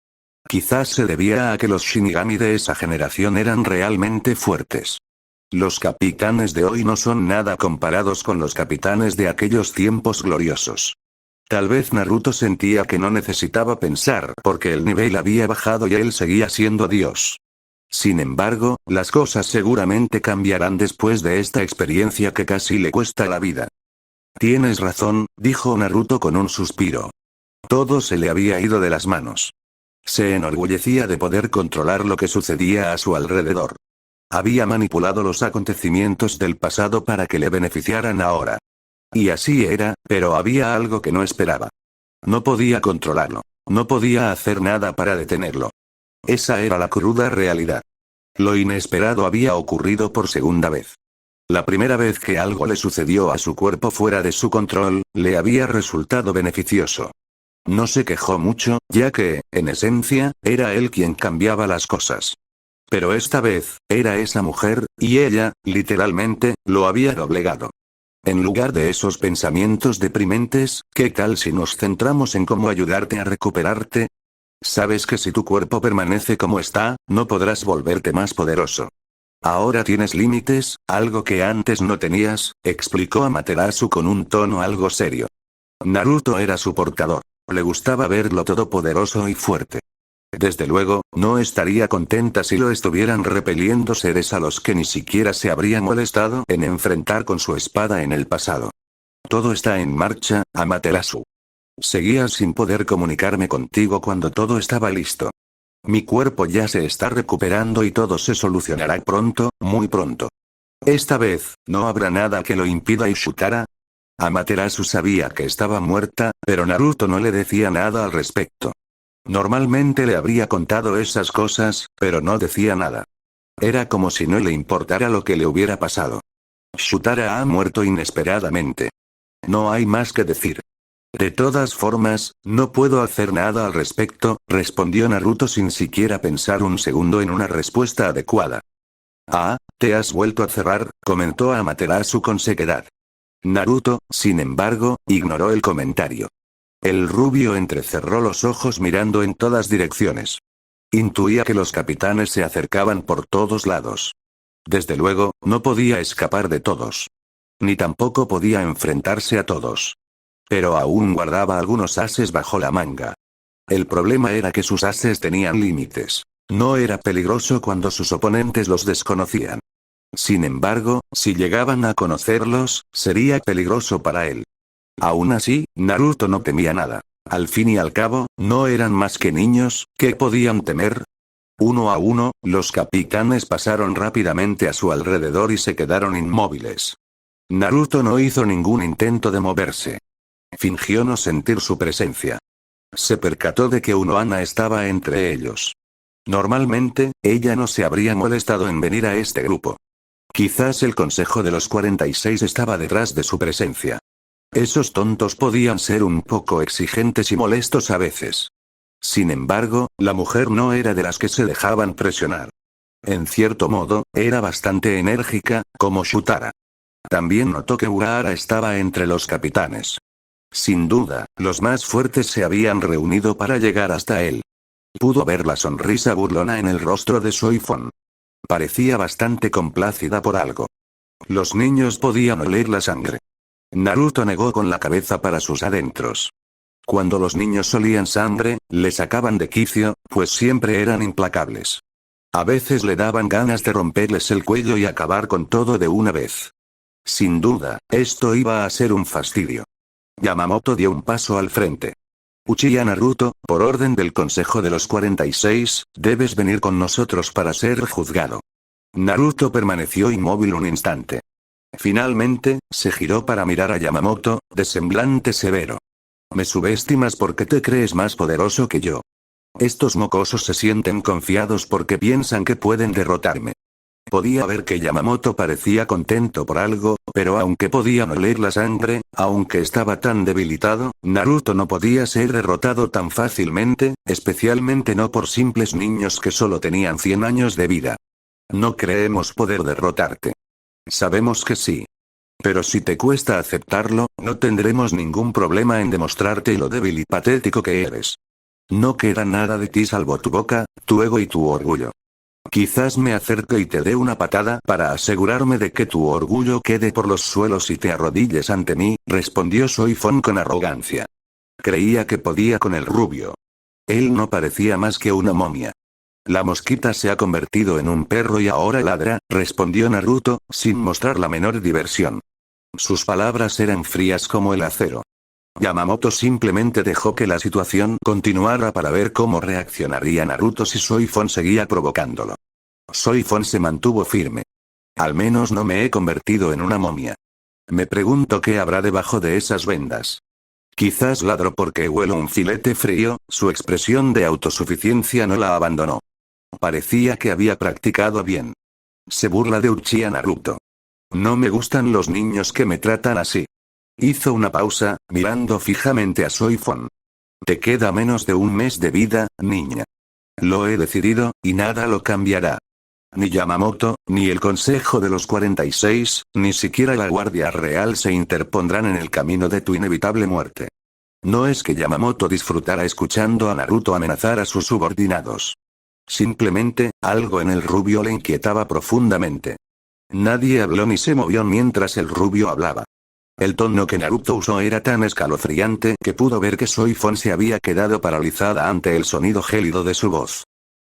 Quizás se debía a que los Shinigami de esa generación eran realmente fuertes. Los capitanes de hoy no son nada comparados con los capitanes de aquellos tiempos gloriosos. Tal vez Naruto sentía que no necesitaba pensar porque el nivel había bajado y él seguía siendo Dios. Sin embargo, las cosas seguramente cambiarán después de esta experiencia que casi le cuesta la vida. Tienes razón, dijo Naruto con un suspiro. Todo se le había ido de las manos. Se enorgullecía de poder controlar lo que sucedía a su alrededor. Había manipulado los acontecimientos del pasado para que le beneficiaran ahora. Y así era, pero había algo que no esperaba. No podía controlarlo. No podía hacer nada para detenerlo. Esa era la cruda realidad. Lo inesperado había ocurrido por segunda vez. La primera vez que algo le sucedió a su cuerpo fuera de su control, le había resultado beneficioso. No se quejó mucho, ya que, en esencia, era él quien cambiaba las cosas. Pero esta vez, era esa mujer, y ella, literalmente, lo había doblegado. En lugar de esos pensamientos deprimentes, ¿qué tal si nos centramos en cómo ayudarte a recuperarte? Sabes que si tu cuerpo permanece como está, no podrás volverte más poderoso. Ahora tienes límites, algo que antes no tenías, explicó Amaterasu con un tono algo serio. Naruto era su portador. Le gustaba verlo todopoderoso y fuerte. Desde luego, no estaría contenta si lo estuvieran repeliendo seres a los que ni siquiera se habría molestado en enfrentar con su espada en el pasado. Todo está en marcha, Amaterasu. Seguía sin poder comunicarme contigo cuando todo estaba listo. Mi cuerpo ya se está recuperando y todo se solucionará pronto, muy pronto. Esta vez, ¿no habrá nada que lo impida? Ishutara. Amaterasu sabía que estaba muerta, pero Naruto no le decía nada al respecto. Normalmente le habría contado esas cosas, pero no decía nada. Era como si no le importara lo que le hubiera pasado. Shutara ha muerto inesperadamente. No hay más que decir. De todas formas, no puedo hacer nada al respecto, respondió Naruto sin siquiera pensar un segundo en una respuesta adecuada. Ah, te has vuelto a cerrar, comentó Amaterasu con sequedad. Naruto, sin embargo, ignoró el comentario. El rubio entrecerró los ojos mirando en todas direcciones. Intuía que los capitanes se acercaban por todos lados. Desde luego, no podía escapar de todos. Ni tampoco podía enfrentarse a todos. Pero aún guardaba algunos ases bajo la manga. El problema era que sus ases tenían límites. No era peligroso cuando sus oponentes los desconocían. Sin embargo, si llegaban a conocerlos, sería peligroso para él. Aún así, Naruto no temía nada. Al fin y al cabo, no eran más que niños, ¿qué podían temer? Uno a uno, los capitanes pasaron rápidamente a su alrededor y se quedaron inmóviles. Naruto no hizo ningún intento de moverse. Fingió no sentir su presencia. Se percató de que Unohana estaba entre ellos. Normalmente, ella no se habría molestado en venir a este grupo. Quizás el Consejo de los 46 estaba detrás de su presencia. Esos tontos podían ser un poco exigentes y molestos a veces. Sin embargo, la mujer no era de las que se dejaban presionar. En cierto modo, era bastante enérgica, como Shutara. También notó que Urahara estaba entre los capitanes. Sin duda, los más fuertes se habían reunido para llegar hasta él. Pudo ver la sonrisa burlona en el rostro de Soifon. Parecía bastante complacida por algo. Los niños podían oler la sangre. Naruto negó con la cabeza para sus adentros. Cuando los niños olían sangre, le sacaban de quicio, pues siempre eran implacables. A veces le daban ganas de romperles el cuello y acabar con todo de una vez. Sin duda, esto iba a ser un fastidio. Yamamoto dio un paso al frente. Uchiha Naruto, por orden del Consejo de los 46, debes venir con nosotros para ser juzgado. Naruto permaneció inmóvil un instante. Finalmente, se giró para mirar a Yamamoto, de semblante severo. Me subestimas porque te crees más poderoso que yo. Estos mocosos se sienten confiados porque piensan que pueden derrotarme. Podía ver que Yamamoto parecía contento por algo, pero aunque podían oler la sangre, aunque estaba tan debilitado, Naruto no podía ser derrotado tan fácilmente, especialmente no por simples niños que solo tenían 100 años de vida. No creemos poder derrotarte. Sabemos que sí. Pero si te cuesta aceptarlo, no tendremos ningún problema en demostrarte lo débil y patético que eres. No queda nada de ti salvo tu boca, tu ego y tu orgullo. Quizás me acerque y te dé una patada para asegurarme de que tu orgullo quede por los suelos y te arrodilles ante mí, respondió Soifon con arrogancia. Creía que podía con el rubio. Él no parecía más que una momia. La mosquita se ha convertido en un perro y ahora ladra, respondió Naruto, sin mostrar la menor diversión. Sus palabras eran frías como el acero. Yamamoto simplemente dejó que la situación continuara para ver cómo reaccionaría Naruto si Soifon seguía provocándolo. Soifon se mantuvo firme. Al menos no me he convertido en una momia. Me pregunto qué habrá debajo de esas vendas. Quizás ladro porque huelo un filete frío, su expresión de autosuficiencia no la abandonó. Parecía que había practicado bien. Se burla de Uchiha Naruto. No me gustan los niños que me tratan así. Hizo una pausa, mirando fijamente a Soifon. Te queda menos de un mes de vida, niña. Lo he decidido, y nada lo cambiará. Ni Yamamoto, ni el Consejo de los 46, ni siquiera la Guardia Real se interpondrán en el camino de tu inevitable muerte. No es que Yamamoto disfrutara escuchando a Naruto amenazar a sus subordinados. Simplemente, algo en el rubio le inquietaba profundamente. Nadie habló ni se movió mientras el rubio hablaba. El tono que Naruto usó era tan escalofriante que pudo ver que Soifon se había quedado paralizada ante el sonido gélido de su voz.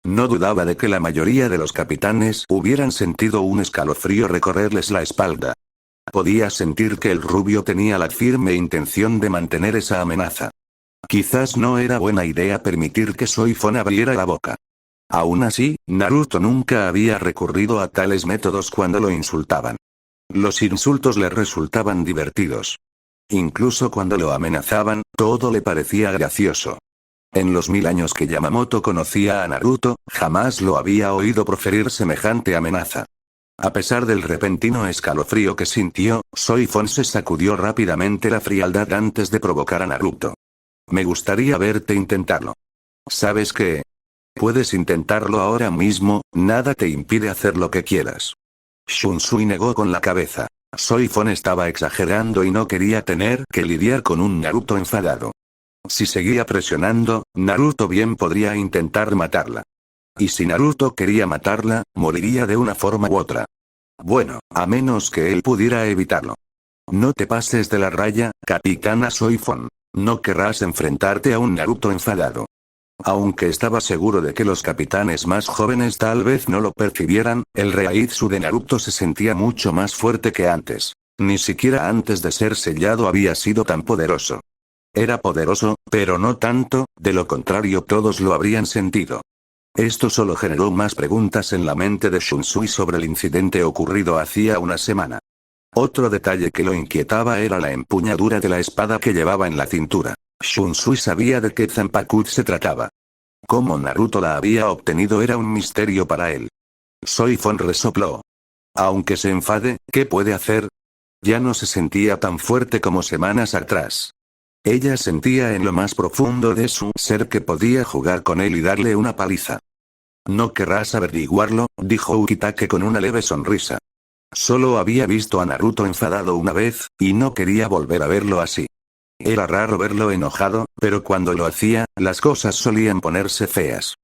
No dudaba de que la mayoría de los capitanes hubieran sentido un escalofrío recorrerles la espalda. Podía sentir que el rubio tenía la firme intención de mantener esa amenaza. Quizás no era buena idea permitir que Soifon abriera la boca. Aún así, Naruto nunca había recurrido a tales métodos cuando lo insultaban. Los insultos le resultaban divertidos. Incluso cuando lo amenazaban, todo le parecía gracioso. En los 1000 años que Yamamoto conocía a Naruto, jamás lo había oído proferir semejante amenaza. A pesar del repentino escalofrío que sintió, Soifon se sacudió rápidamente la frialdad antes de provocar a Naruto. Me gustaría verte intentarlo. ¿Sabes qué? Puedes intentarlo ahora mismo, nada te impide hacer lo que quieras. Shunsui negó con la cabeza. Soifon estaba exagerando y no quería tener que lidiar con un Naruto enfadado. Si seguía presionando, Naruto bien podría intentar matarla. Y si Naruto quería matarla, moriría de una forma u otra. Bueno, a menos que él pudiera evitarlo. No te pases de la raya, Capitana Soifon. No querrás enfrentarte a un Naruto enfadado. Aunque estaba seguro de que los capitanes más jóvenes tal vez no lo percibieran, el Reaitsu de Naruto se sentía mucho más fuerte que antes. Ni siquiera antes de ser sellado había sido tan poderoso. Era poderoso, pero no tanto, de lo contrario todos lo habrían sentido. Esto solo generó más preguntas en la mente de Shunsui sobre el incidente ocurrido hacía una semana. Otro detalle que lo inquietaba era la empuñadura de la espada que llevaba en la cintura. Shunsui sabía de qué Zanpakuto se trataba. Cómo Naruto la había obtenido era un misterio para él. Soifon resopló. Aunque se enfade, ¿qué puede hacer? Ya no se sentía tan fuerte como semanas atrás. Ella sentía en lo más profundo de su ser que podía jugar con él y darle una paliza. No querrás averiguarlo, dijo Ukitake con una leve sonrisa. Solo había visto a Naruto enfadado una vez, y no quería volver a verlo así. Era raro verlo enojado, pero cuando lo hacía, las cosas solían ponerse feas.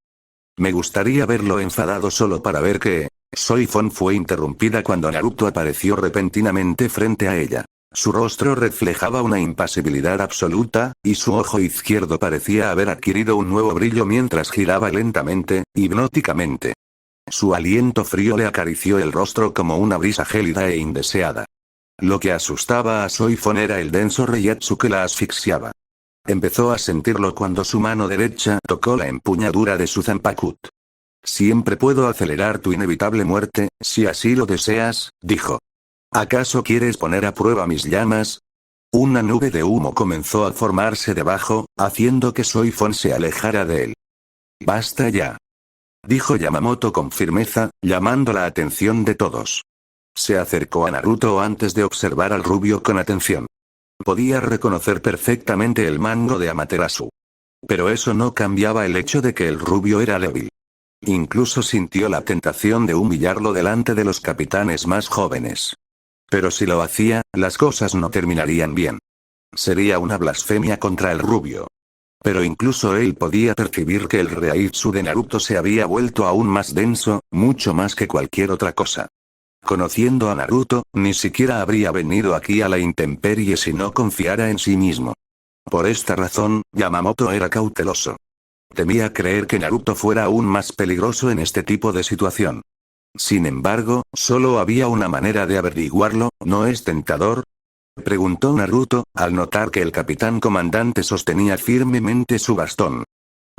Me gustaría verlo enfadado solo para ver que... Soy Fon fue interrumpida cuando Naruto apareció repentinamente frente a ella. Su rostro reflejaba una impasibilidad absoluta, y su ojo izquierdo parecía haber adquirido un nuevo brillo mientras giraba lentamente, hipnóticamente. Su aliento frío le acarició el rostro como una brisa gélida e indeseada. Lo que asustaba a Soifon era el denso reiatsu que la asfixiaba. Empezó a sentirlo cuando su mano derecha tocó la empuñadura de su Zanpakuto. Siempre puedo acelerar tu inevitable muerte, si así lo deseas, dijo. ¿Acaso quieres poner a prueba mis llamas? Una nube de humo comenzó a formarse debajo, haciendo que Soifon se alejara de él. Basta ya, dijo Yamamoto con firmeza, llamando la atención de todos. Se acercó a Naruto antes de observar al rubio con atención. Podía reconocer perfectamente el mango de Amaterasu. Pero eso no cambiaba el hecho de que el rubio era débil. Incluso sintió la tentación de humillarlo delante de los capitanes más jóvenes. Pero si lo hacía, las cosas no terminarían bien. Sería una blasfemia contra el rubio. Pero incluso él podía percibir que el Reaitsu de Naruto se había vuelto aún más denso, mucho más que cualquier otra cosa. Conociendo a Naruto, ni siquiera habría venido aquí a la intemperie si no confiara en sí mismo. Por esta razón, Yamamoto era cauteloso. Temía creer que Naruto fuera aún más peligroso en este tipo de situación. Sin embargo, solo había una manera de averiguarlo, ¿no es tentador? Preguntó Naruto, al notar que el capitán comandante sostenía firmemente su bastón.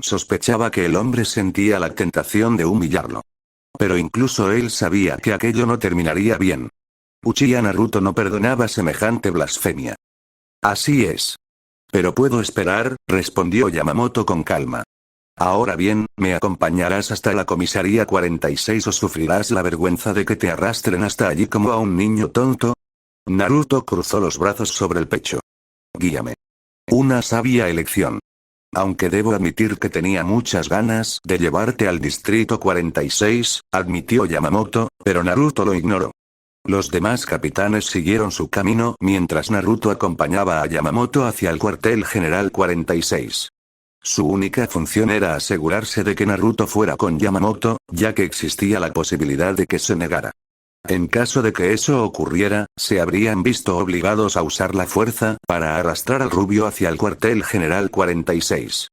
Sospechaba que el hombre sentía la tentación de humillarlo. Pero incluso él sabía que aquello no terminaría bien. Uchiha Naruto no perdonaba semejante blasfemia. Así es. Pero puedo esperar, respondió Yamamoto con calma. Ahora bien, ¿me acompañarás hasta la comisaría 46 o sufrirás la vergüenza de que te arrastren hasta allí como a un niño tonto? Naruto cruzó los brazos sobre el pecho. Guíame. Una sabia elección. Aunque debo admitir que tenía muchas ganas de llevarte al distrito 46, admitió Yamamoto, pero Naruto lo ignoró. Los demás capitanes siguieron su camino mientras Naruto acompañaba a Yamamoto hacia el cuartel general 46. Su única función era asegurarse de que Naruto fuera con Yamamoto, ya que existía la posibilidad de que se negara. En caso de que eso ocurriera, se habrían visto obligados a usar la fuerza para arrastrar al rubio hacia el cuartel general 46.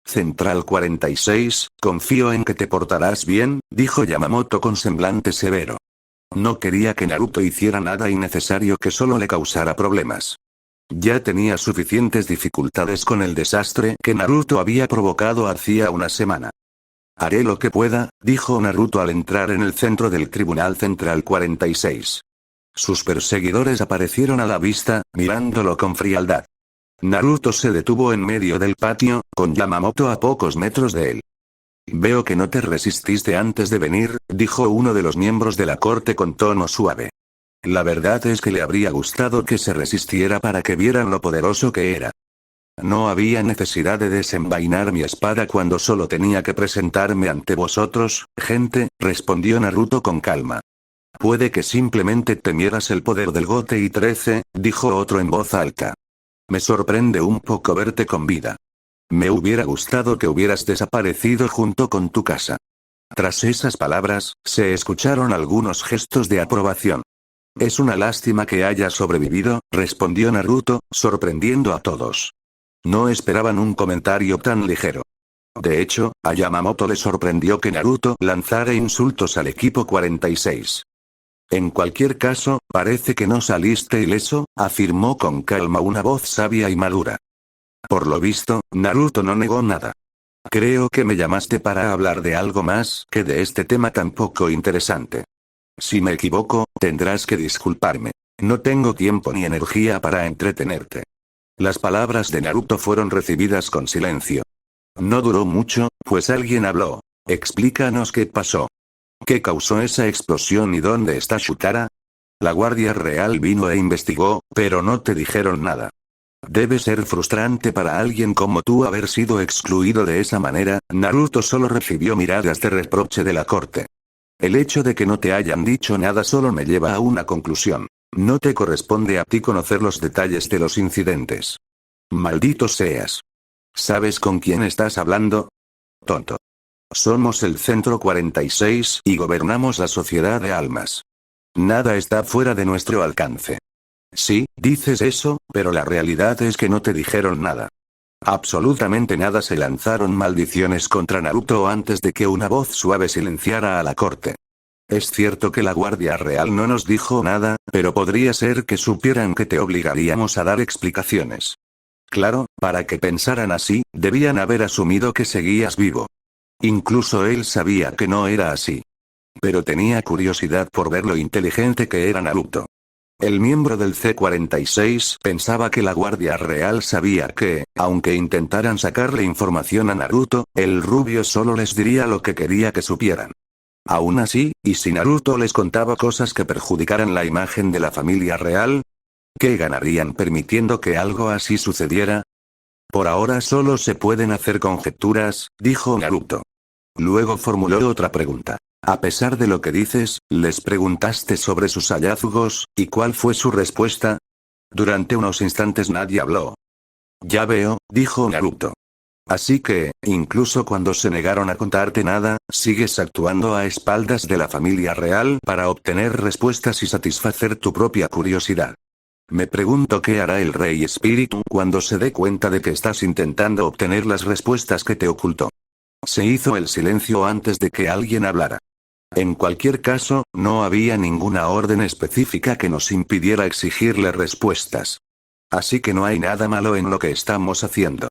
Central 46, confío en que te portarás bien, dijo Yamamoto con semblante severo. No quería que Naruto hiciera nada innecesario que solo le causara problemas. Ya tenía suficientes dificultades con el desastre que Naruto había provocado hacía una semana. Haré lo que pueda, dijo Naruto al entrar en el centro del Tribunal Central 46. Sus perseguidores aparecieron a la vista, mirándolo con frialdad. Naruto se detuvo en medio del patio, con Yamamoto a pocos metros de él. Veo que no te resististe antes de venir, dijo uno de los miembros de la corte con tono suave. La verdad es que le habría gustado que se resistiera para que vieran lo poderoso que era. No había necesidad de desenvainar mi espada cuando solo tenía que presentarme ante vosotros, gente, respondió Naruto con calma. Puede que simplemente temieras el poder del Gotei 13, dijo otro en voz alta. Me sorprende un poco verte con vida. Me hubiera gustado que hubieras desaparecido junto con tu casa. Tras esas palabras, se escucharon algunos gestos de aprobación. Es una lástima que haya sobrevivido, respondió Naruto, sorprendiendo a todos. No esperaban un comentario tan ligero. De hecho, a Yamamoto le sorprendió que Naruto lanzara insultos al equipo 46. En cualquier caso, parece que no saliste ileso, afirmó con calma una voz sabia y madura. Por lo visto, Naruto no negó nada. Creo que me llamaste para hablar de algo más que de este tema tan poco interesante. Si me equivoco, tendrás que disculparme. No tengo tiempo ni energía para entretenerte. Las palabras de Naruto fueron recibidas con silencio. No duró mucho, pues alguien habló. Explícanos qué pasó. ¿Qué causó esa explosión y dónde está Shutara? La Guardia Real vino e investigó, pero no te dijeron nada. Debe ser frustrante para alguien como tú haber sido excluido de esa manera. Naruto solo recibió miradas de reproche de la corte. El hecho de que no te hayan dicho nada solo me lleva a una conclusión. No te corresponde a ti conocer los detalles de los incidentes. Maldito seas. ¿Sabes con quién estás hablando? Tonto. Somos el Centro 46 y gobernamos la sociedad de almas. Nada está fuera de nuestro alcance. Sí, dices eso, pero la realidad es que no te dijeron nada. Absolutamente nada. Se lanzaron maldiciones contra Naruto antes de que una voz suave silenciara a la corte. Es cierto que la Guardia Real no nos dijo nada, pero podría ser que supieran que te obligaríamos a dar explicaciones. Claro, para que pensaran así, debían haber asumido que seguías vivo. Incluso él sabía que no era así. Pero tenía curiosidad por ver lo inteligente que era Naruto. El miembro del C-46 pensaba que la Guardia Real sabía que, aunque intentaran sacarle información a Naruto, el rubio solo les diría lo que quería que supieran. Aún así, ¿y si Naruto les contaba cosas que perjudicaran la imagen de la familia real? ¿Qué ganarían permitiendo que algo así sucediera? Por ahora solo se pueden hacer conjeturas, dijo Naruto. Luego formuló otra pregunta. A pesar de lo que dices, ¿les preguntaste sobre sus hallazgos, y cuál fue su respuesta? Durante unos instantes nadie habló. Ya veo, dijo Naruto. Así que, incluso cuando se negaron a contarte nada, sigues actuando a espaldas de la familia real para obtener respuestas y satisfacer tu propia curiosidad. Me pregunto qué hará el Rey Espíritu cuando se dé cuenta de que estás intentando obtener las respuestas que te ocultó. Se hizo el silencio antes de que alguien hablara. En cualquier caso, no había ninguna orden específica que nos impidiera exigirle respuestas. Así que no hay nada malo en lo que estamos haciendo.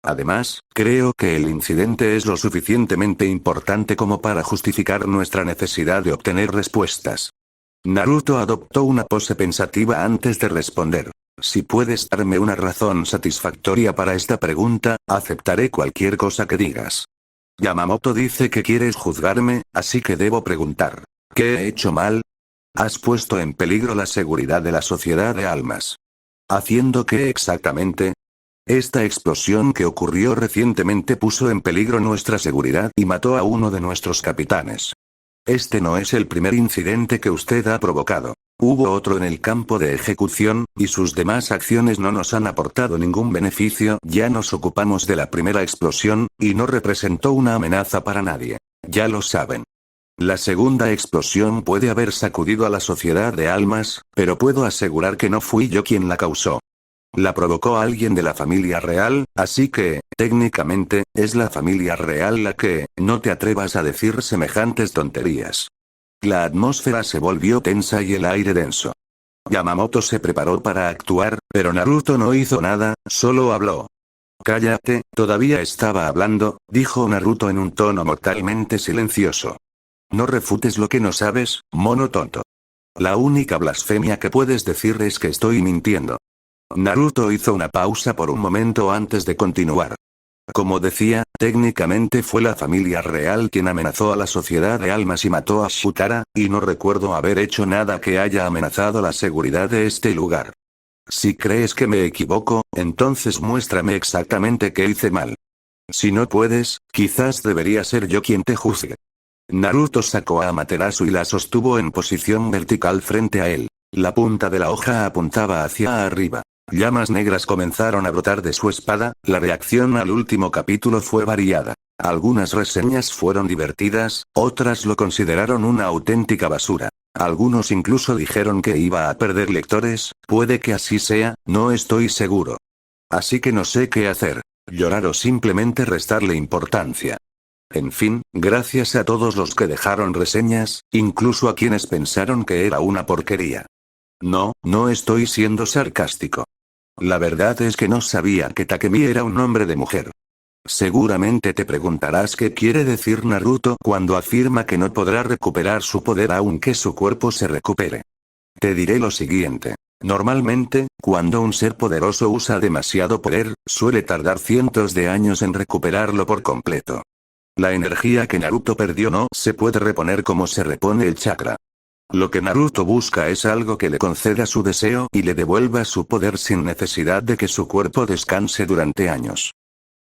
Además, creo que el incidente es lo suficientemente importante como para justificar nuestra necesidad de obtener respuestas. Naruto adoptó una pose pensativa antes de responder. Si puedes darme una razón satisfactoria para esta pregunta, aceptaré cualquier cosa que digas. Yamamoto dice que quieres juzgarme, así que debo preguntar. ¿Qué he hecho mal? Has puesto en peligro la seguridad de la sociedad de almas. ¿Haciendo qué exactamente? Esta explosión que ocurrió recientemente puso en peligro nuestra seguridad y mató a uno de nuestros capitanes. Este no es el primer incidente que usted ha provocado. Hubo otro en el campo de ejecución, y sus demás acciones no nos han aportado ningún beneficio. Ya nos ocupamos de la primera explosión, y no representó una amenaza para nadie. Ya lo saben. La segunda explosión puede haber sacudido a la sociedad de almas, pero puedo asegurar que no fui yo quien la causó. La provocó alguien de la familia real, así que, técnicamente, es la familia real la que, no te atrevas a decir semejantes tonterías. La atmósfera se volvió tensa y el aire denso. Yamamoto se preparó para actuar, pero Naruto no hizo nada, solo habló. Cállate, todavía estaba hablando, dijo Naruto en un tono mortalmente silencioso. No refutes lo que no sabes, mono tonto. La única blasfemia que puedes decir es que estoy mintiendo. Naruto hizo una pausa por un momento antes de continuar. Como decía, técnicamente fue la familia real quien amenazó a la sociedad de almas y mató a Shutara, y no recuerdo haber hecho nada que haya amenazado la seguridad de este lugar. Si crees que me equivoco, entonces muéstrame exactamente qué hice mal. Si no puedes, quizás debería ser yo quien te juzgue. Naruto sacó a Amaterasu y la sostuvo en posición vertical frente a él. La punta de la hoja apuntaba hacia arriba. Llamas negras comenzaron a brotar de su espada. La reacción al último capítulo fue variada. Algunas reseñas fueron divertidas, otras lo consideraron una auténtica basura. Algunos incluso dijeron que iba a perder lectores. Puede que así sea, no estoy seguro. Así que no sé qué hacer. Llorar o simplemente restarle importancia. En fin, gracias a todos los que dejaron reseñas, incluso a quienes pensaron que era una porquería. No, no estoy siendo sarcástico. La verdad es que no sabía que Takemi era un nombre de mujer. Seguramente te preguntarás qué quiere decir Naruto cuando afirma que no podrá recuperar su poder aunque su cuerpo se recupere. Te diré lo siguiente. Normalmente, cuando un ser poderoso usa demasiado poder, suele tardar cientos de años en recuperarlo por completo. La energía que Naruto perdió no se puede reponer como se repone el chakra. Lo que Naruto busca es algo que le conceda su deseo y le devuelva su poder sin necesidad de que su cuerpo descanse durante años.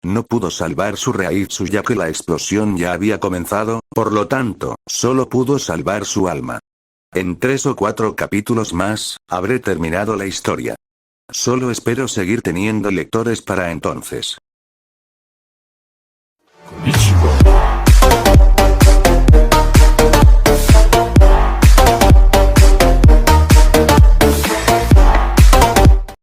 No pudo salvar su Raitsu ya que la explosión ya había comenzado, por lo tanto, solo pudo salvar su alma. En 3 o 4 capítulos más, habré terminado la historia. Solo espero seguir teniendo lectores para entonces.